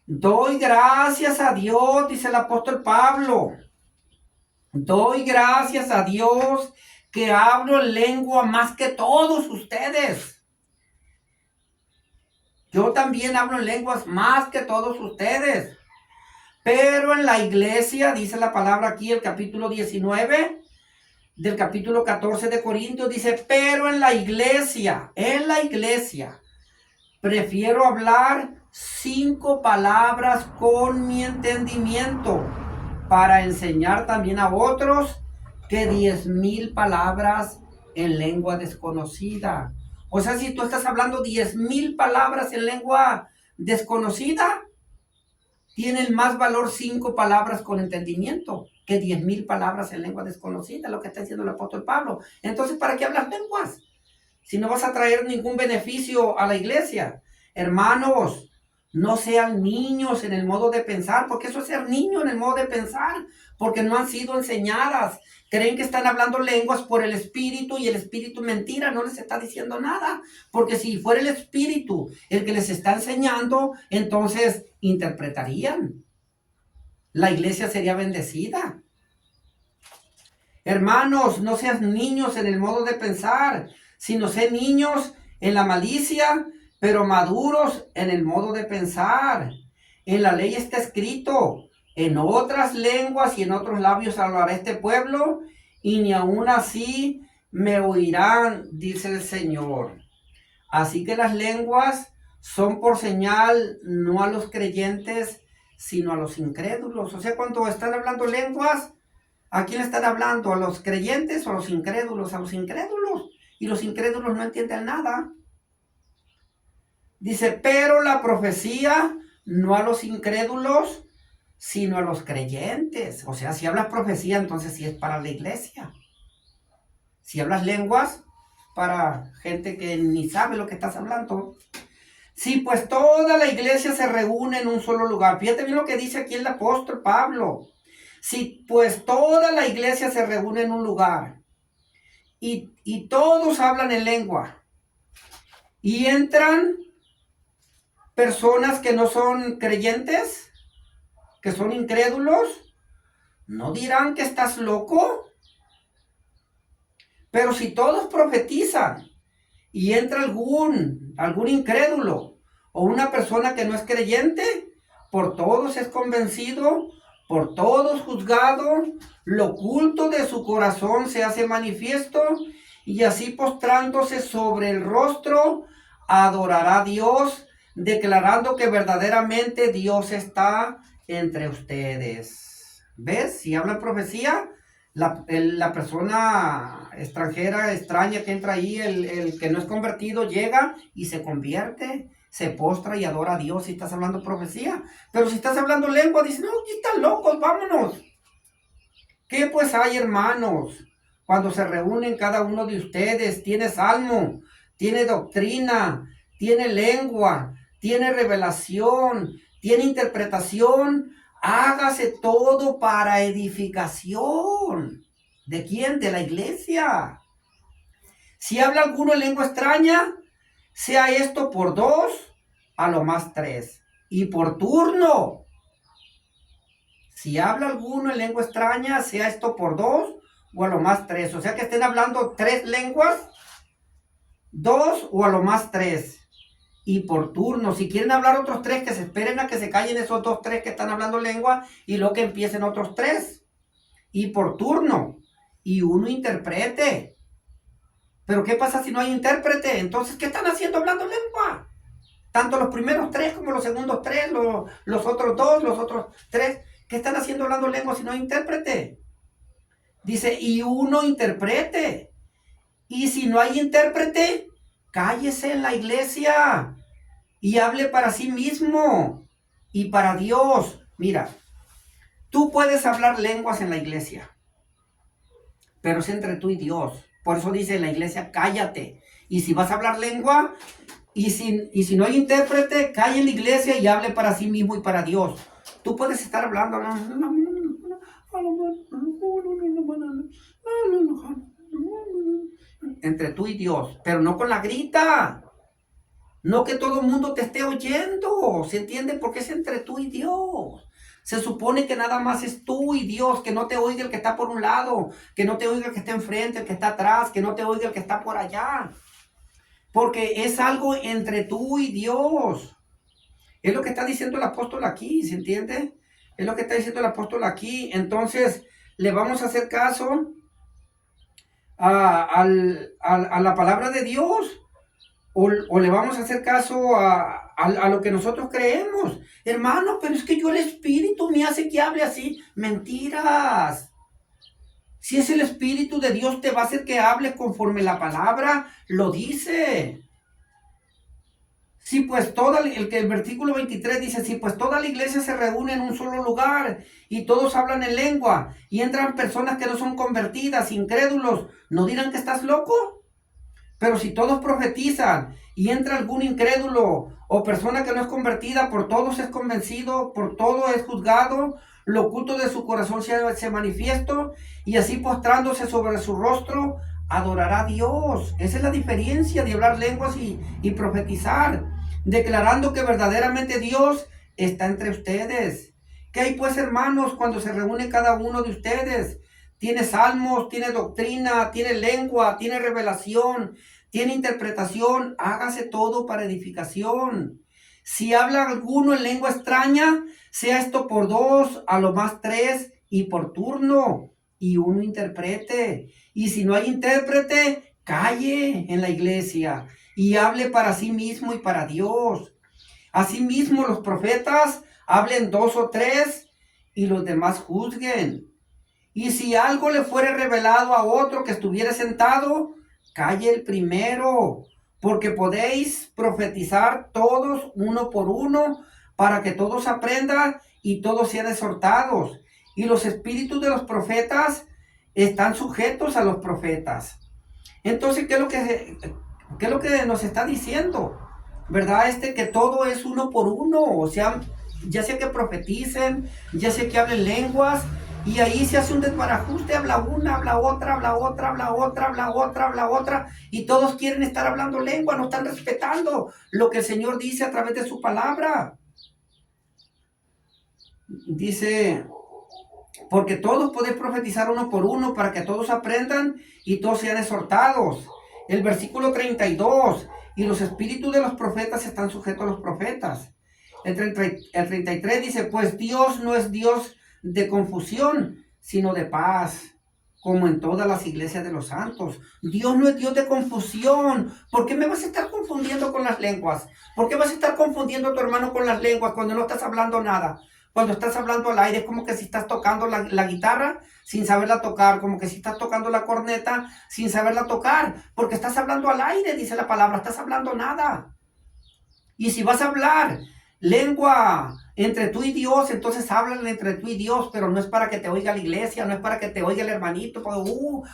Doy gracias a Dios, dice el apóstol Pablo. Doy gracias a Dios que hablo lengua más que todos ustedes. Yo también hablo en lenguas más que todos ustedes. Pero en la iglesia, dice la palabra aquí, el capítulo 19, del capítulo 14 de Corintios, dice, pero en la iglesia, prefiero hablar 5 palabras con mi entendimiento para enseñar también a otros que 10,000 palabras en lengua desconocida. O sea, si tú estás hablando 10,000 palabras en lengua desconocida, tienen más valor 5 palabras con entendimiento que 10,000 palabras en lengua desconocida, lo que está diciendo el apóstol Pablo. Entonces, ¿para qué hablas lenguas? Si no vas a traer ningún beneficio a la iglesia. Hermanos, no sean niños en el modo de pensar, porque eso es ser niño en el modo de pensar, porque no han sido enseñadas. Creen que están hablando lenguas por el espíritu, y el espíritu mentira, no les está diciendo nada. Porque si fuera el espíritu el que les está enseñando, entonces interpretarían. La iglesia sería bendecida. Hermanos, no sean niños en el modo de pensar, sino sean niños en la malicia, pero maduros en el modo de pensar. En la ley está escrito, en otras lenguas y en otros labios hablará este pueblo, y ni aun así me oirán, dice el Señor. Así que las lenguas son por señal no a los creyentes, sino a los incrédulos. O sea, cuando están hablando lenguas, ¿a quién están hablando? ¿A los creyentes o a los incrédulos? A los incrédulos. Y los incrédulos no entienden nada. Dice, pero la profecía no a los incrédulos, sino a los creyentes. O sea, si hablas profecía, entonces sí es para la iglesia. Si hablas lenguas, para gente que ni sabe lo que estás hablando. Sí, pues toda la iglesia se reúne en un solo lugar. Fíjate bien lo que dice aquí el apóstol Pablo. Sí, pues toda la iglesia se reúne en un lugar y todos hablan en lengua. Y entran personas que no son creyentes, que son incrédulos, ¿no dirán que estás loco? Pero si todos profetizan y entra algún incrédulo o una persona que no es creyente, por todos es convencido, por todos juzgado, lo oculto de su corazón se hace manifiesto, y así postrándose sobre el rostro, adorará a Dios, declarando que verdaderamente Dios está entre ustedes. ¿Ves? Si habla profecía, la persona extranjera, extraña que entra ahí, el que no es convertido, llega y se convierte, se postra y adora a Dios si estás hablando profecía. Pero si estás hablando lengua, dice, no, están locos, vámonos. ¿Qué pues hay, hermanos? Cuando se reúnen cada uno de ustedes, tiene salmo, tiene doctrina, tiene lengua, tiene revelación, tiene interpretación. Hágase todo para edificación. ¿De quién? De la iglesia. Si habla alguno en lengua extraña, sea esto por 2, a lo más 3. Y por turno. Si habla alguno en lengua extraña, sea esto por 2 o a lo más 3. O sea que estén hablando 3 lenguas, 2 o a lo más 3. Y por turno, si quieren hablar otros 3, que se esperen a que se callen esos 2, 3 que están hablando lengua y luego que empiecen otros 3. Y por turno. Y uno interprete. Pero ¿qué pasa si no hay intérprete? Entonces, ¿qué están haciendo hablando lengua? Tanto los primeros 3 como los segundos 3, los otros 2, los otros 3. ¿Qué están haciendo hablando lengua si no hay intérprete? Dice, y uno interprete. Y si no hay intérprete, cállese en la iglesia y hable para sí mismo y para Dios. Mira, tú puedes hablar lenguas en la iglesia, pero es entre tú y Dios. Por eso dice la iglesia, cállate. Y si vas a hablar lengua, y si no hay intérprete, calle en la iglesia y hable para sí mismo y para Dios. Tú puedes estar hablando entre tú y Dios, pero no con la grita. No que todo el mundo te esté oyendo. ¿Se entiende? Porque es entre tú y Dios. Se supone que nada más es tú y Dios, que no te oiga el que está por un lado, que no te oiga el que está enfrente, el que está atrás, que no te oiga el que está por allá. Porque es algo entre tú y Dios. Es lo que está diciendo el apóstol aquí, ¿se entiende? Es lo que está diciendo el apóstol aquí. Entonces, le vamos a hacer caso a la palabra de Dios. O le vamos a hacer caso a lo que nosotros creemos. Hermano, pero es que yo el Espíritu me hace que hable así. Mentiras. Si es el Espíritu de Dios, te va a hacer que hables conforme la palabra lo dice. Sí, pues el versículo 23 dice, sí, pues toda la iglesia se reúne en un solo lugar y todos hablan en lengua y entran personas que no son convertidas, incrédulos, ¿no dirán que estás loco? Pero si todos profetizan y entra algún incrédulo o persona que no es convertida, por todos es convencido, por todo es juzgado, lo oculto de su corazón se manifiesto, y así postrándose sobre su rostro, adorará a Dios. Esa es la diferencia de hablar lenguas y profetizar, declarando que verdaderamente Dios está entre ustedes. ¿Qué hay pues, hermanos, cuando se reúne cada uno de ustedes? tiene salmos, tiene doctrina, tiene lengua, tiene revelación, tiene interpretación, hágase todo para edificación. Si habla alguno en lengua extraña, sea esto por 2, a lo más 3, y por turno, y uno interprete. Y si no hay intérprete, calle en la iglesia y hable para sí mismo y para Dios. Asimismo, los profetas hablen 2 o 3 y los demás juzguen. Y si algo le fuere revelado a otro que estuviera sentado, calle el primero, porque podéis profetizar todos uno por uno, para que todos aprendan y todos sean exhortados. Y los espíritus de los profetas están sujetos a los profetas. Entonces, ¿qué es lo que nos está diciendo? ¿Verdad? Que todo es uno por uno, o sea, ya sea que profeticen, ya sea que hablen lenguas, y ahí se hace un desbarajuste, habla una, habla otra, habla otra, habla otra, habla otra, habla otra, y todos quieren estar hablando lengua, no están respetando lo que el Señor dice a través de su palabra. Dice, porque todos podéis profetizar uno por uno para que todos aprendan y todos sean exhortados. El versículo 32, y los espíritus de los profetas están sujetos a los profetas. El 33 dice, pues Dios no es Dios de confusión, sino de paz, como en todas las iglesias de los santos. Dios no es Dios de confusión. ¿Por qué me vas a estar confundiendo con las lenguas? ¿Por qué vas a estar confundiendo a tu hermano con las lenguas cuando no estás hablando nada? Cuando estás hablando al aire, es como que si estás tocando la guitarra sin saberla tocar, como que si estás tocando la corneta sin saberla tocar, porque estás hablando al aire, dice la palabra, estás hablando nada. Y si vas a hablar lengua entre tú y Dios, entonces háblale entre tú y Dios, pero no es para que te oiga la iglesia, no es para que te oiga el hermanito, porque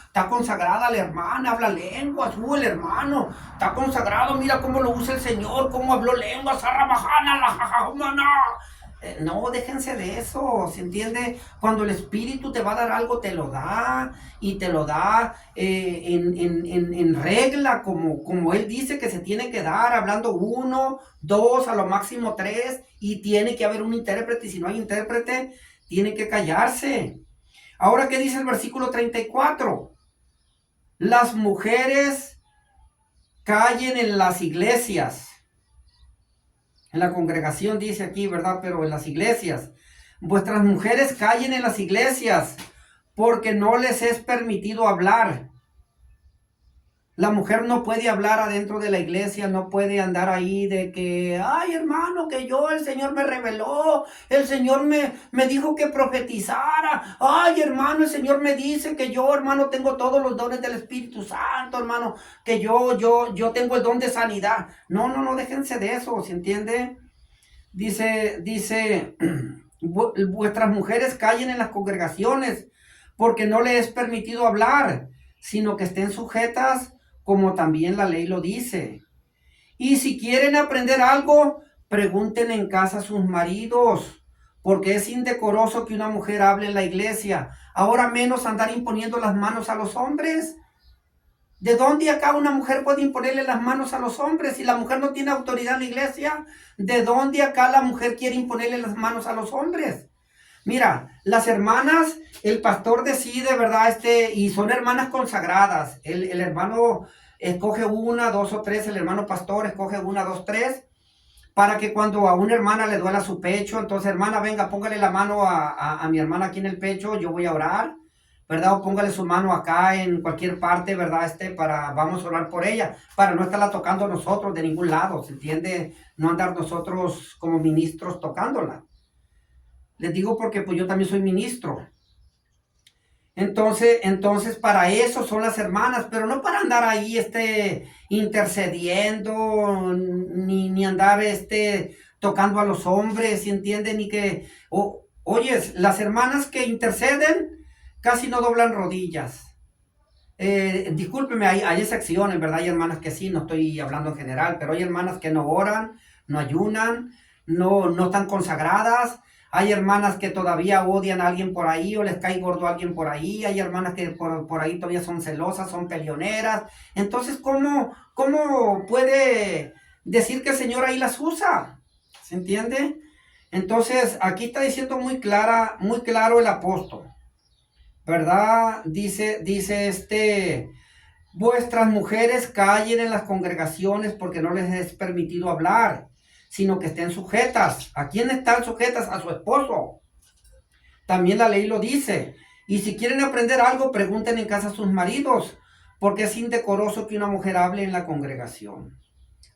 está consagrada la hermana, habla lenguas, el hermano está consagrado, mira cómo lo usa el Señor, cómo habló lenguas, arrabajana, la jajajumana. No, déjense de eso, ¿se entiende? Cuando el Espíritu te va a dar algo, te lo da, y te lo da en regla, como Él dice que se tiene que dar, hablando 1, 2, a lo máximo 3, y tiene que haber un intérprete, y si no hay intérprete, tiene que callarse. Ahora, ¿qué dice el versículo 34? Las mujeres callen en las iglesias. En la congregación dice aquí, ¿verdad? Pero en las iglesias. Vuestras mujeres callen en las iglesias, porque no les es permitido hablar. La mujer no puede hablar adentro de la iglesia, no puede andar ahí de que, ay hermano, que el Señor me reveló, el Señor me dijo que profetizara, ay hermano, el Señor me dice que yo, hermano, tengo todos los dones del Espíritu Santo, hermano, que yo tengo el don de sanidad. No, déjense de eso, ¿se entiende? Dice, vuestras mujeres callen en las congregaciones, porque no les es permitido hablar, sino que estén sujetas, como también la ley lo dice. Y si quieren aprender algo, pregunten en casa a sus maridos, porque es indecoroso que una mujer hable en la iglesia, ahora menos andar imponiendo las manos a los hombres. ¿De dónde acá una mujer puede imponerle las manos a los hombres? Si la mujer no tiene autoridad en la iglesia, ¿de dónde acá la mujer quiere imponerle las manos a los hombres? Mira, las hermanas, el pastor decide, ¿verdad? Y son hermanas consagradas. El hermano escoge 1, 2 o 3, el hermano pastor escoge 1, 2, 3, para que cuando a una hermana le duela su pecho, entonces, hermana, venga, póngale la mano a mi hermana aquí en el pecho, yo voy a orar, ¿verdad? O póngale su mano acá en cualquier parte, ¿verdad? Vamos a orar por ella, para no estarla tocando nosotros de ningún lado, ¿se entiende? No andar nosotros como ministros tocándola. Les digo porque pues yo también soy ministro. Entonces para eso son las hermanas, pero no para andar ahí intercediendo, ni andar tocando a los hombres, ¿sí entienden? Ni que, oyes, las hermanas que interceden casi no doblan rodillas. Discúlpeme, hay excepciones, ¿verdad? Hay hermanas que sí, no estoy hablando en general, pero hay hermanas que no oran, no ayunan, no están consagradas. Hay hermanas que todavía odian a alguien por ahí o les cae gordo a alguien por ahí. Hay hermanas que por ahí todavía son celosas, son peleoneras. Entonces, ¿cómo puede decir que el Señor ahí las usa? ¿Se entiende? Entonces, aquí está diciendo muy claro el apóstol. ¿verdad? Dice vuestras mujeres callen en las congregaciones porque no les es permitido hablar, sino que estén sujetas. ¿A quién están sujetas? A su esposo. También la ley lo dice. Y si quieren aprender algo, pregunten en casa a sus maridos, porque es indecoroso que una mujer hable en la congregación.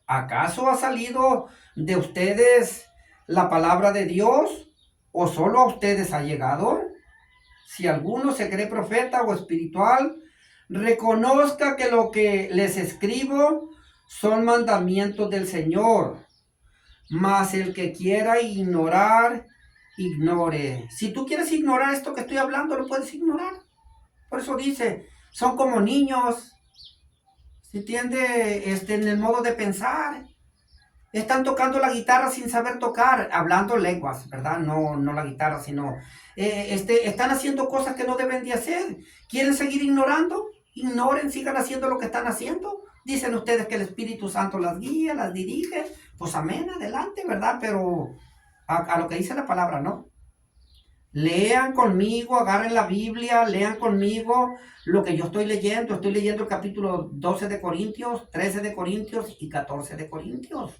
¿Acaso ha salido de ustedes la palabra de Dios o solo a ustedes ha llegado? Si alguno se cree profeta o espiritual, reconozca que lo que les escribo son mandamientos del Señor. Mas el que quiera ignorar, ignore. Si tú quieres ignorar esto que estoy hablando, lo puedes ignorar. Por eso dice, son como niños. ¿Se entiende? En el modo de pensar. Están tocando la guitarra sin saber tocar, hablando lenguas, ¿verdad? No la guitarra, sino... están haciendo cosas que no deben de hacer. ¿Quieren seguir ignorando? Ignoren, sigan haciendo lo que están haciendo. Dicen ustedes que el Espíritu Santo las guía, las dirige. Pues amén, adelante, ¿verdad? Pero a lo que dice la palabra, ¿no? Lean conmigo, agarren la Biblia, lean conmigo lo que yo estoy leyendo. Estoy leyendo el capítulo 12 de Corintios, 13 de Corintios y 14 de Corintios.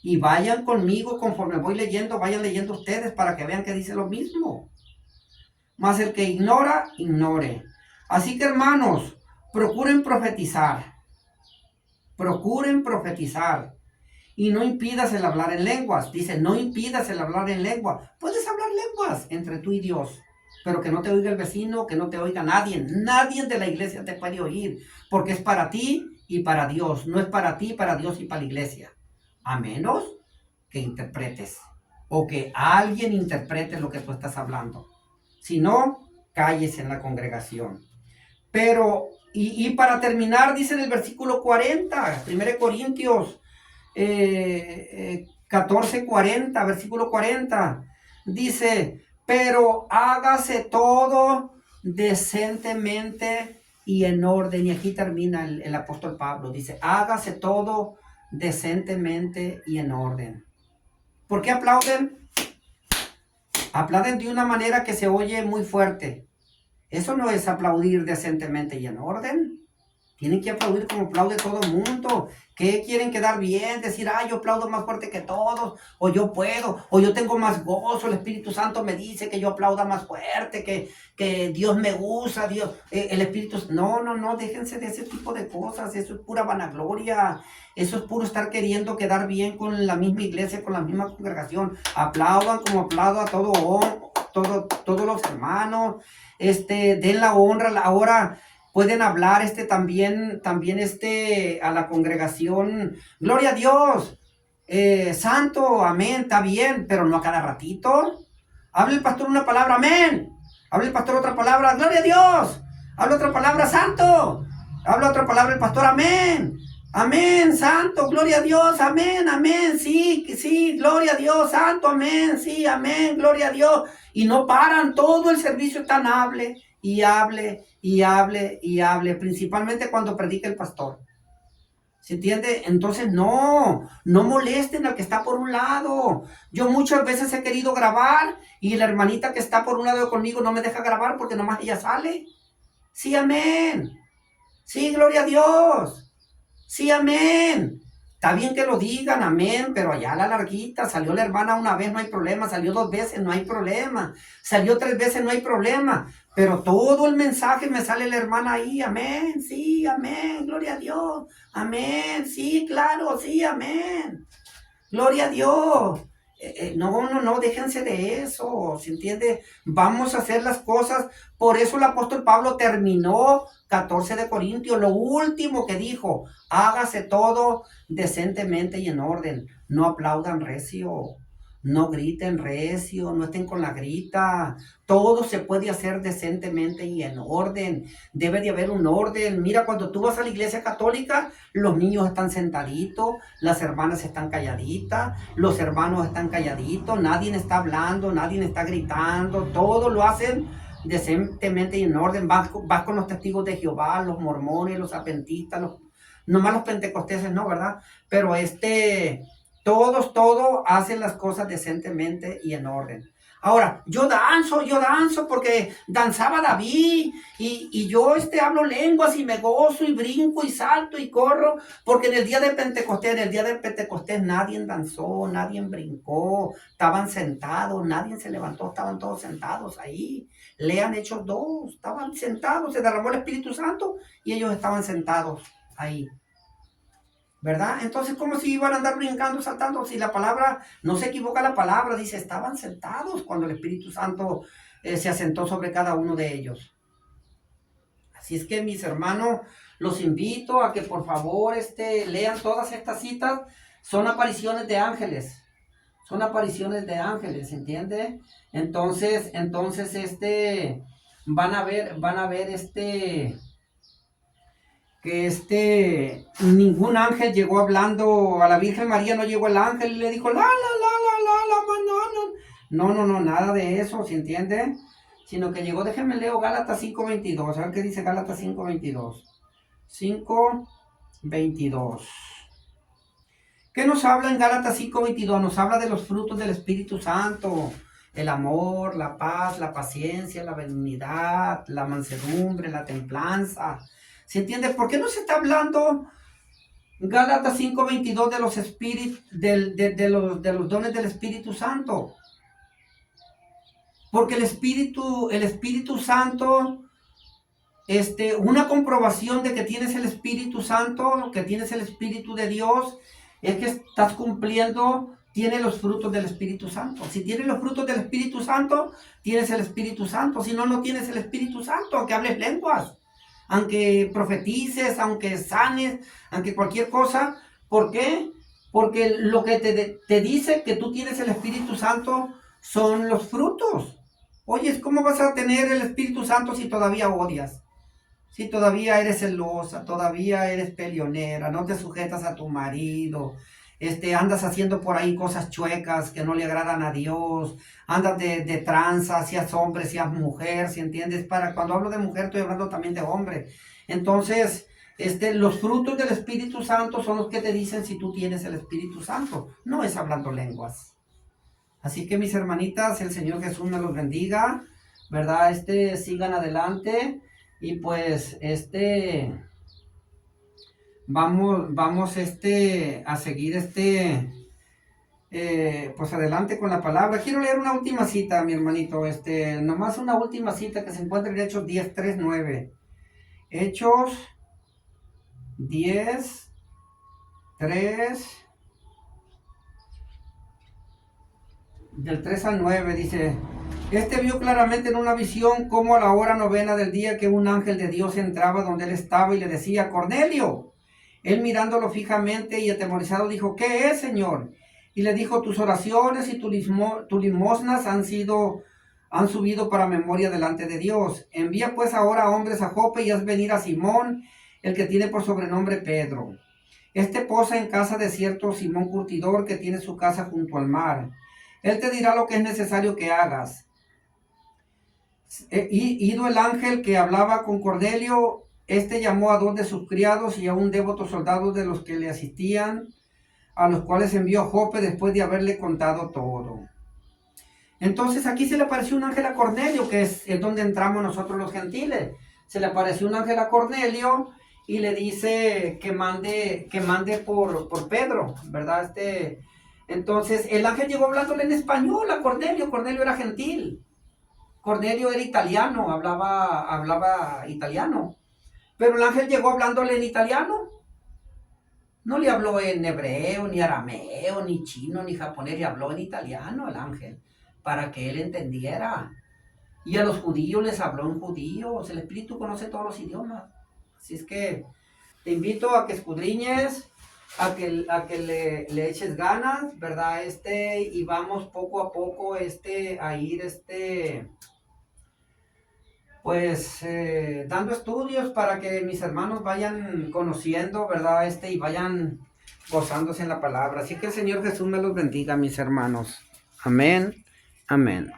Y vayan conmigo conforme voy leyendo, vayan leyendo ustedes para que vean que dice lo mismo. Mas el que ignora, ignore. Así que hermanos, procuren profetizar. Procuren profetizar. Y no impidas el hablar en lenguas. Dice, no impidas el hablar en lengua. Puedes hablar lenguas entre tú y Dios, pero que no te oiga el vecino, que no te oiga nadie. Nadie de la iglesia te puede oír, porque es para ti y para Dios. No es para ti, para Dios y para la iglesia. A menos que interpretes o que alguien interprete lo que tú estás hablando. Si no, calles en la congregación. Pero, y para terminar, dice en el versículo 40, 1 Corintios 14:40, versículo 40, dice, pero hágase todo decentemente y en orden. Y aquí termina el apóstol Pablo, dice, hágase todo decentemente y en orden. ¿Por qué aplauden? Aplauden de una manera que se oye muy fuerte. Eso no es aplaudir decentemente y en orden. Tienen que aplaudir como aplaude todo el mundo. ¿Qué quieren quedar bien? Decir, yo aplaudo más fuerte que todos, o yo puedo, o yo tengo más gozo, el Espíritu Santo me dice que yo aplauda más fuerte, que Dios me usa, Dios, el Espíritu... No, déjense de ese tipo de cosas, eso es pura vanagloria, eso es puro estar queriendo quedar bien con la misma iglesia, con la misma congregación. Aplaudan como aplaudo a todos los hermanos, den la honra, ahora... Pueden hablar también a la congregación, gloria a Dios, santo, amén, está bien, pero no a cada ratito. Habla el pastor una palabra, amén. Habla el pastor otra palabra, gloria a Dios. Habla otra palabra, santo. Habla otra palabra el pastor, amén. Amén, santo, gloria a Dios, amén, sí, gloria a Dios, santo, amén, sí, amén, gloria a Dios. Y no paran, todo el servicio tan hable y hable, principalmente cuando predica el pastor. ¿Se entiende? Entonces no molesten al que está por un lado. Yo muchas veces he querido grabar y la hermanita que está por un lado conmigo no me deja grabar porque nomás ella sale. Sí, amén. Sí, gloria a Dios. Sí, amén. Está bien que lo digan, amén, pero allá a la larguita, salió la hermana una vez, no hay problema, salió 2 veces, no hay problema, salió 3 veces, no hay problema, pero todo el mensaje me sale la hermana ahí, amén, sí, amén, gloria a Dios, amén, sí, claro, sí, amén, gloria a Dios. No, déjense de eso, ¿se entiende? Vamos a hacer las cosas, por eso el apóstol Pablo terminó 14 de Corintios, lo último que dijo, hágase todo decentemente y en orden, no aplaudan recio, no griten recio, no estén con la grita, todo se puede hacer decentemente y en orden, debe de haber un orden. Mira, cuando tú vas a la iglesia católica, los niños están sentaditos, las hermanas están calladitas, los hermanos están calladitos, nadie está hablando, nadie está gritando, todo lo hacen decentemente y en orden. Vas con los testigos de Jehová, los mormones, los adventistas, nomás los pentecosteses no, ¿verdad? Pero todos hacen las cosas decentemente y en orden. Ahora, yo danzo porque danzaba David y yo hablo lenguas y me gozo y brinco y salto y corro, porque en el día de Pentecostés nadie danzó, nadie brincó, estaban sentados, nadie se levantó, estaban todos sentados ahí. Lean Hechos 2, estaban sentados, se derramó el Espíritu Santo y ellos estaban sentados ahí. ¿Verdad? Entonces, ¿cómo si iban a andar brincando, saltando? Si la palabra, no se equivoca la palabra, dice, estaban sentados cuando el Espíritu Santo se asentó sobre cada uno de ellos. Así es que, mis hermanos, los invito a que por favor lean todas estas citas. Son apariciones de ángeles. Son apariciones de ángeles, ¿entiende? Entonces, van a ver, que ningún ángel llegó hablando a la Virgen María, no llegó el ángel y le dijo no, nada de eso, ¿se entiende? Sino que llegó, déjenme leo Gálatas 5:22, a ver qué dice Gálatas 5:22. 5:22. ¿Qué nos habla en Gálatas 5:22? Nos habla de los frutos del Espíritu Santo: el amor, la paz, la paciencia, la benignidad, la mansedumbre, la templanza. ¿Se entiende? ¿Por qué no se está hablando Gálatas 5:22 de los espíritus, de los dones del Espíritu Santo? Porque el Espíritu Santo, una comprobación de que tienes el Espíritu Santo, que tienes el Espíritu de Dios, es que estás cumpliendo, tienes los frutos del Espíritu Santo. Si tienes los frutos del Espíritu Santo, tienes el Espíritu Santo. Si no, no tienes el Espíritu Santo, aunque hables lenguas, aunque profetices, aunque sanes, aunque cualquier cosa. ¿Por qué? Porque lo que te dice que tú tienes el Espíritu Santo son los frutos. Oye, ¿cómo vas a tener el Espíritu Santo si todavía odias? Si todavía eres celosa, todavía eres peleonera, no te sujetas a tu marido, andas haciendo por ahí cosas chuecas que no le agradan a Dios, andas de tranza, seas hombre, seas mujer, ¿si entiendes? Cuando hablo de mujer estoy hablando también de hombre. Entonces, los frutos del Espíritu Santo son los que te dicen si tú tienes el Espíritu Santo, no es hablando lenguas. Así que, mis hermanitas, el Señor Jesús me los bendiga, ¿verdad? Sigan adelante y pues, vamos a seguir pues adelante con la palabra. Quiero leer una última cita, mi hermanito, nomás una última cita que se encuentra en Hechos 10, 3, 9. Hechos 10, 3, del 3 al 9, dice: vio claramente en una visión cómo a la hora novena del día que un ángel de Dios entraba donde él estaba y le decía: Cornelio. Él, mirándolo fijamente y atemorizado, dijo: ¿Qué es, Señor? Y le dijo: tus oraciones y tus limosnas han subido para memoria delante de Dios. Envía pues ahora hombres a Jope y haz venir a Simón, el que tiene por sobrenombre Pedro. Posa en casa de cierto Simón curtidor, que tiene su casa junto al mar. Él te dirá lo que es necesario que hagas. Ido el ángel que hablaba con Cornelio, llamó a 2 de sus criados y a un devoto soldado de los que le asistían, a los cuales envió a Jope después de haberle contado todo. Entonces aquí se le apareció un ángel a Cornelio, que es donde entramos nosotros los gentiles. Se le apareció un ángel a Cornelio y le dice que mande por Pedro, ¿verdad? Entonces el ángel llegó hablándole en español a Cornelio. Cornelio era gentil. Cornelio era italiano, hablaba italiano. Pero el ángel llegó hablándole en italiano. No le habló en hebreo, ni arameo, ni chino, ni japonés. Le habló en italiano el ángel, para que él entendiera. Y a los judíos les habló en judíos. El Espíritu conoce todos los idiomas. Así es que te invito a que escudriñes, a que le eches ganas, ¿verdad? Y vamos poco a poco a ir pues dando estudios para que mis hermanos vayan conociendo, ¿verdad? Y vayan gozándose en la palabra. Así que el Señor Jesús me los bendiga, mis hermanos. Amén, amén.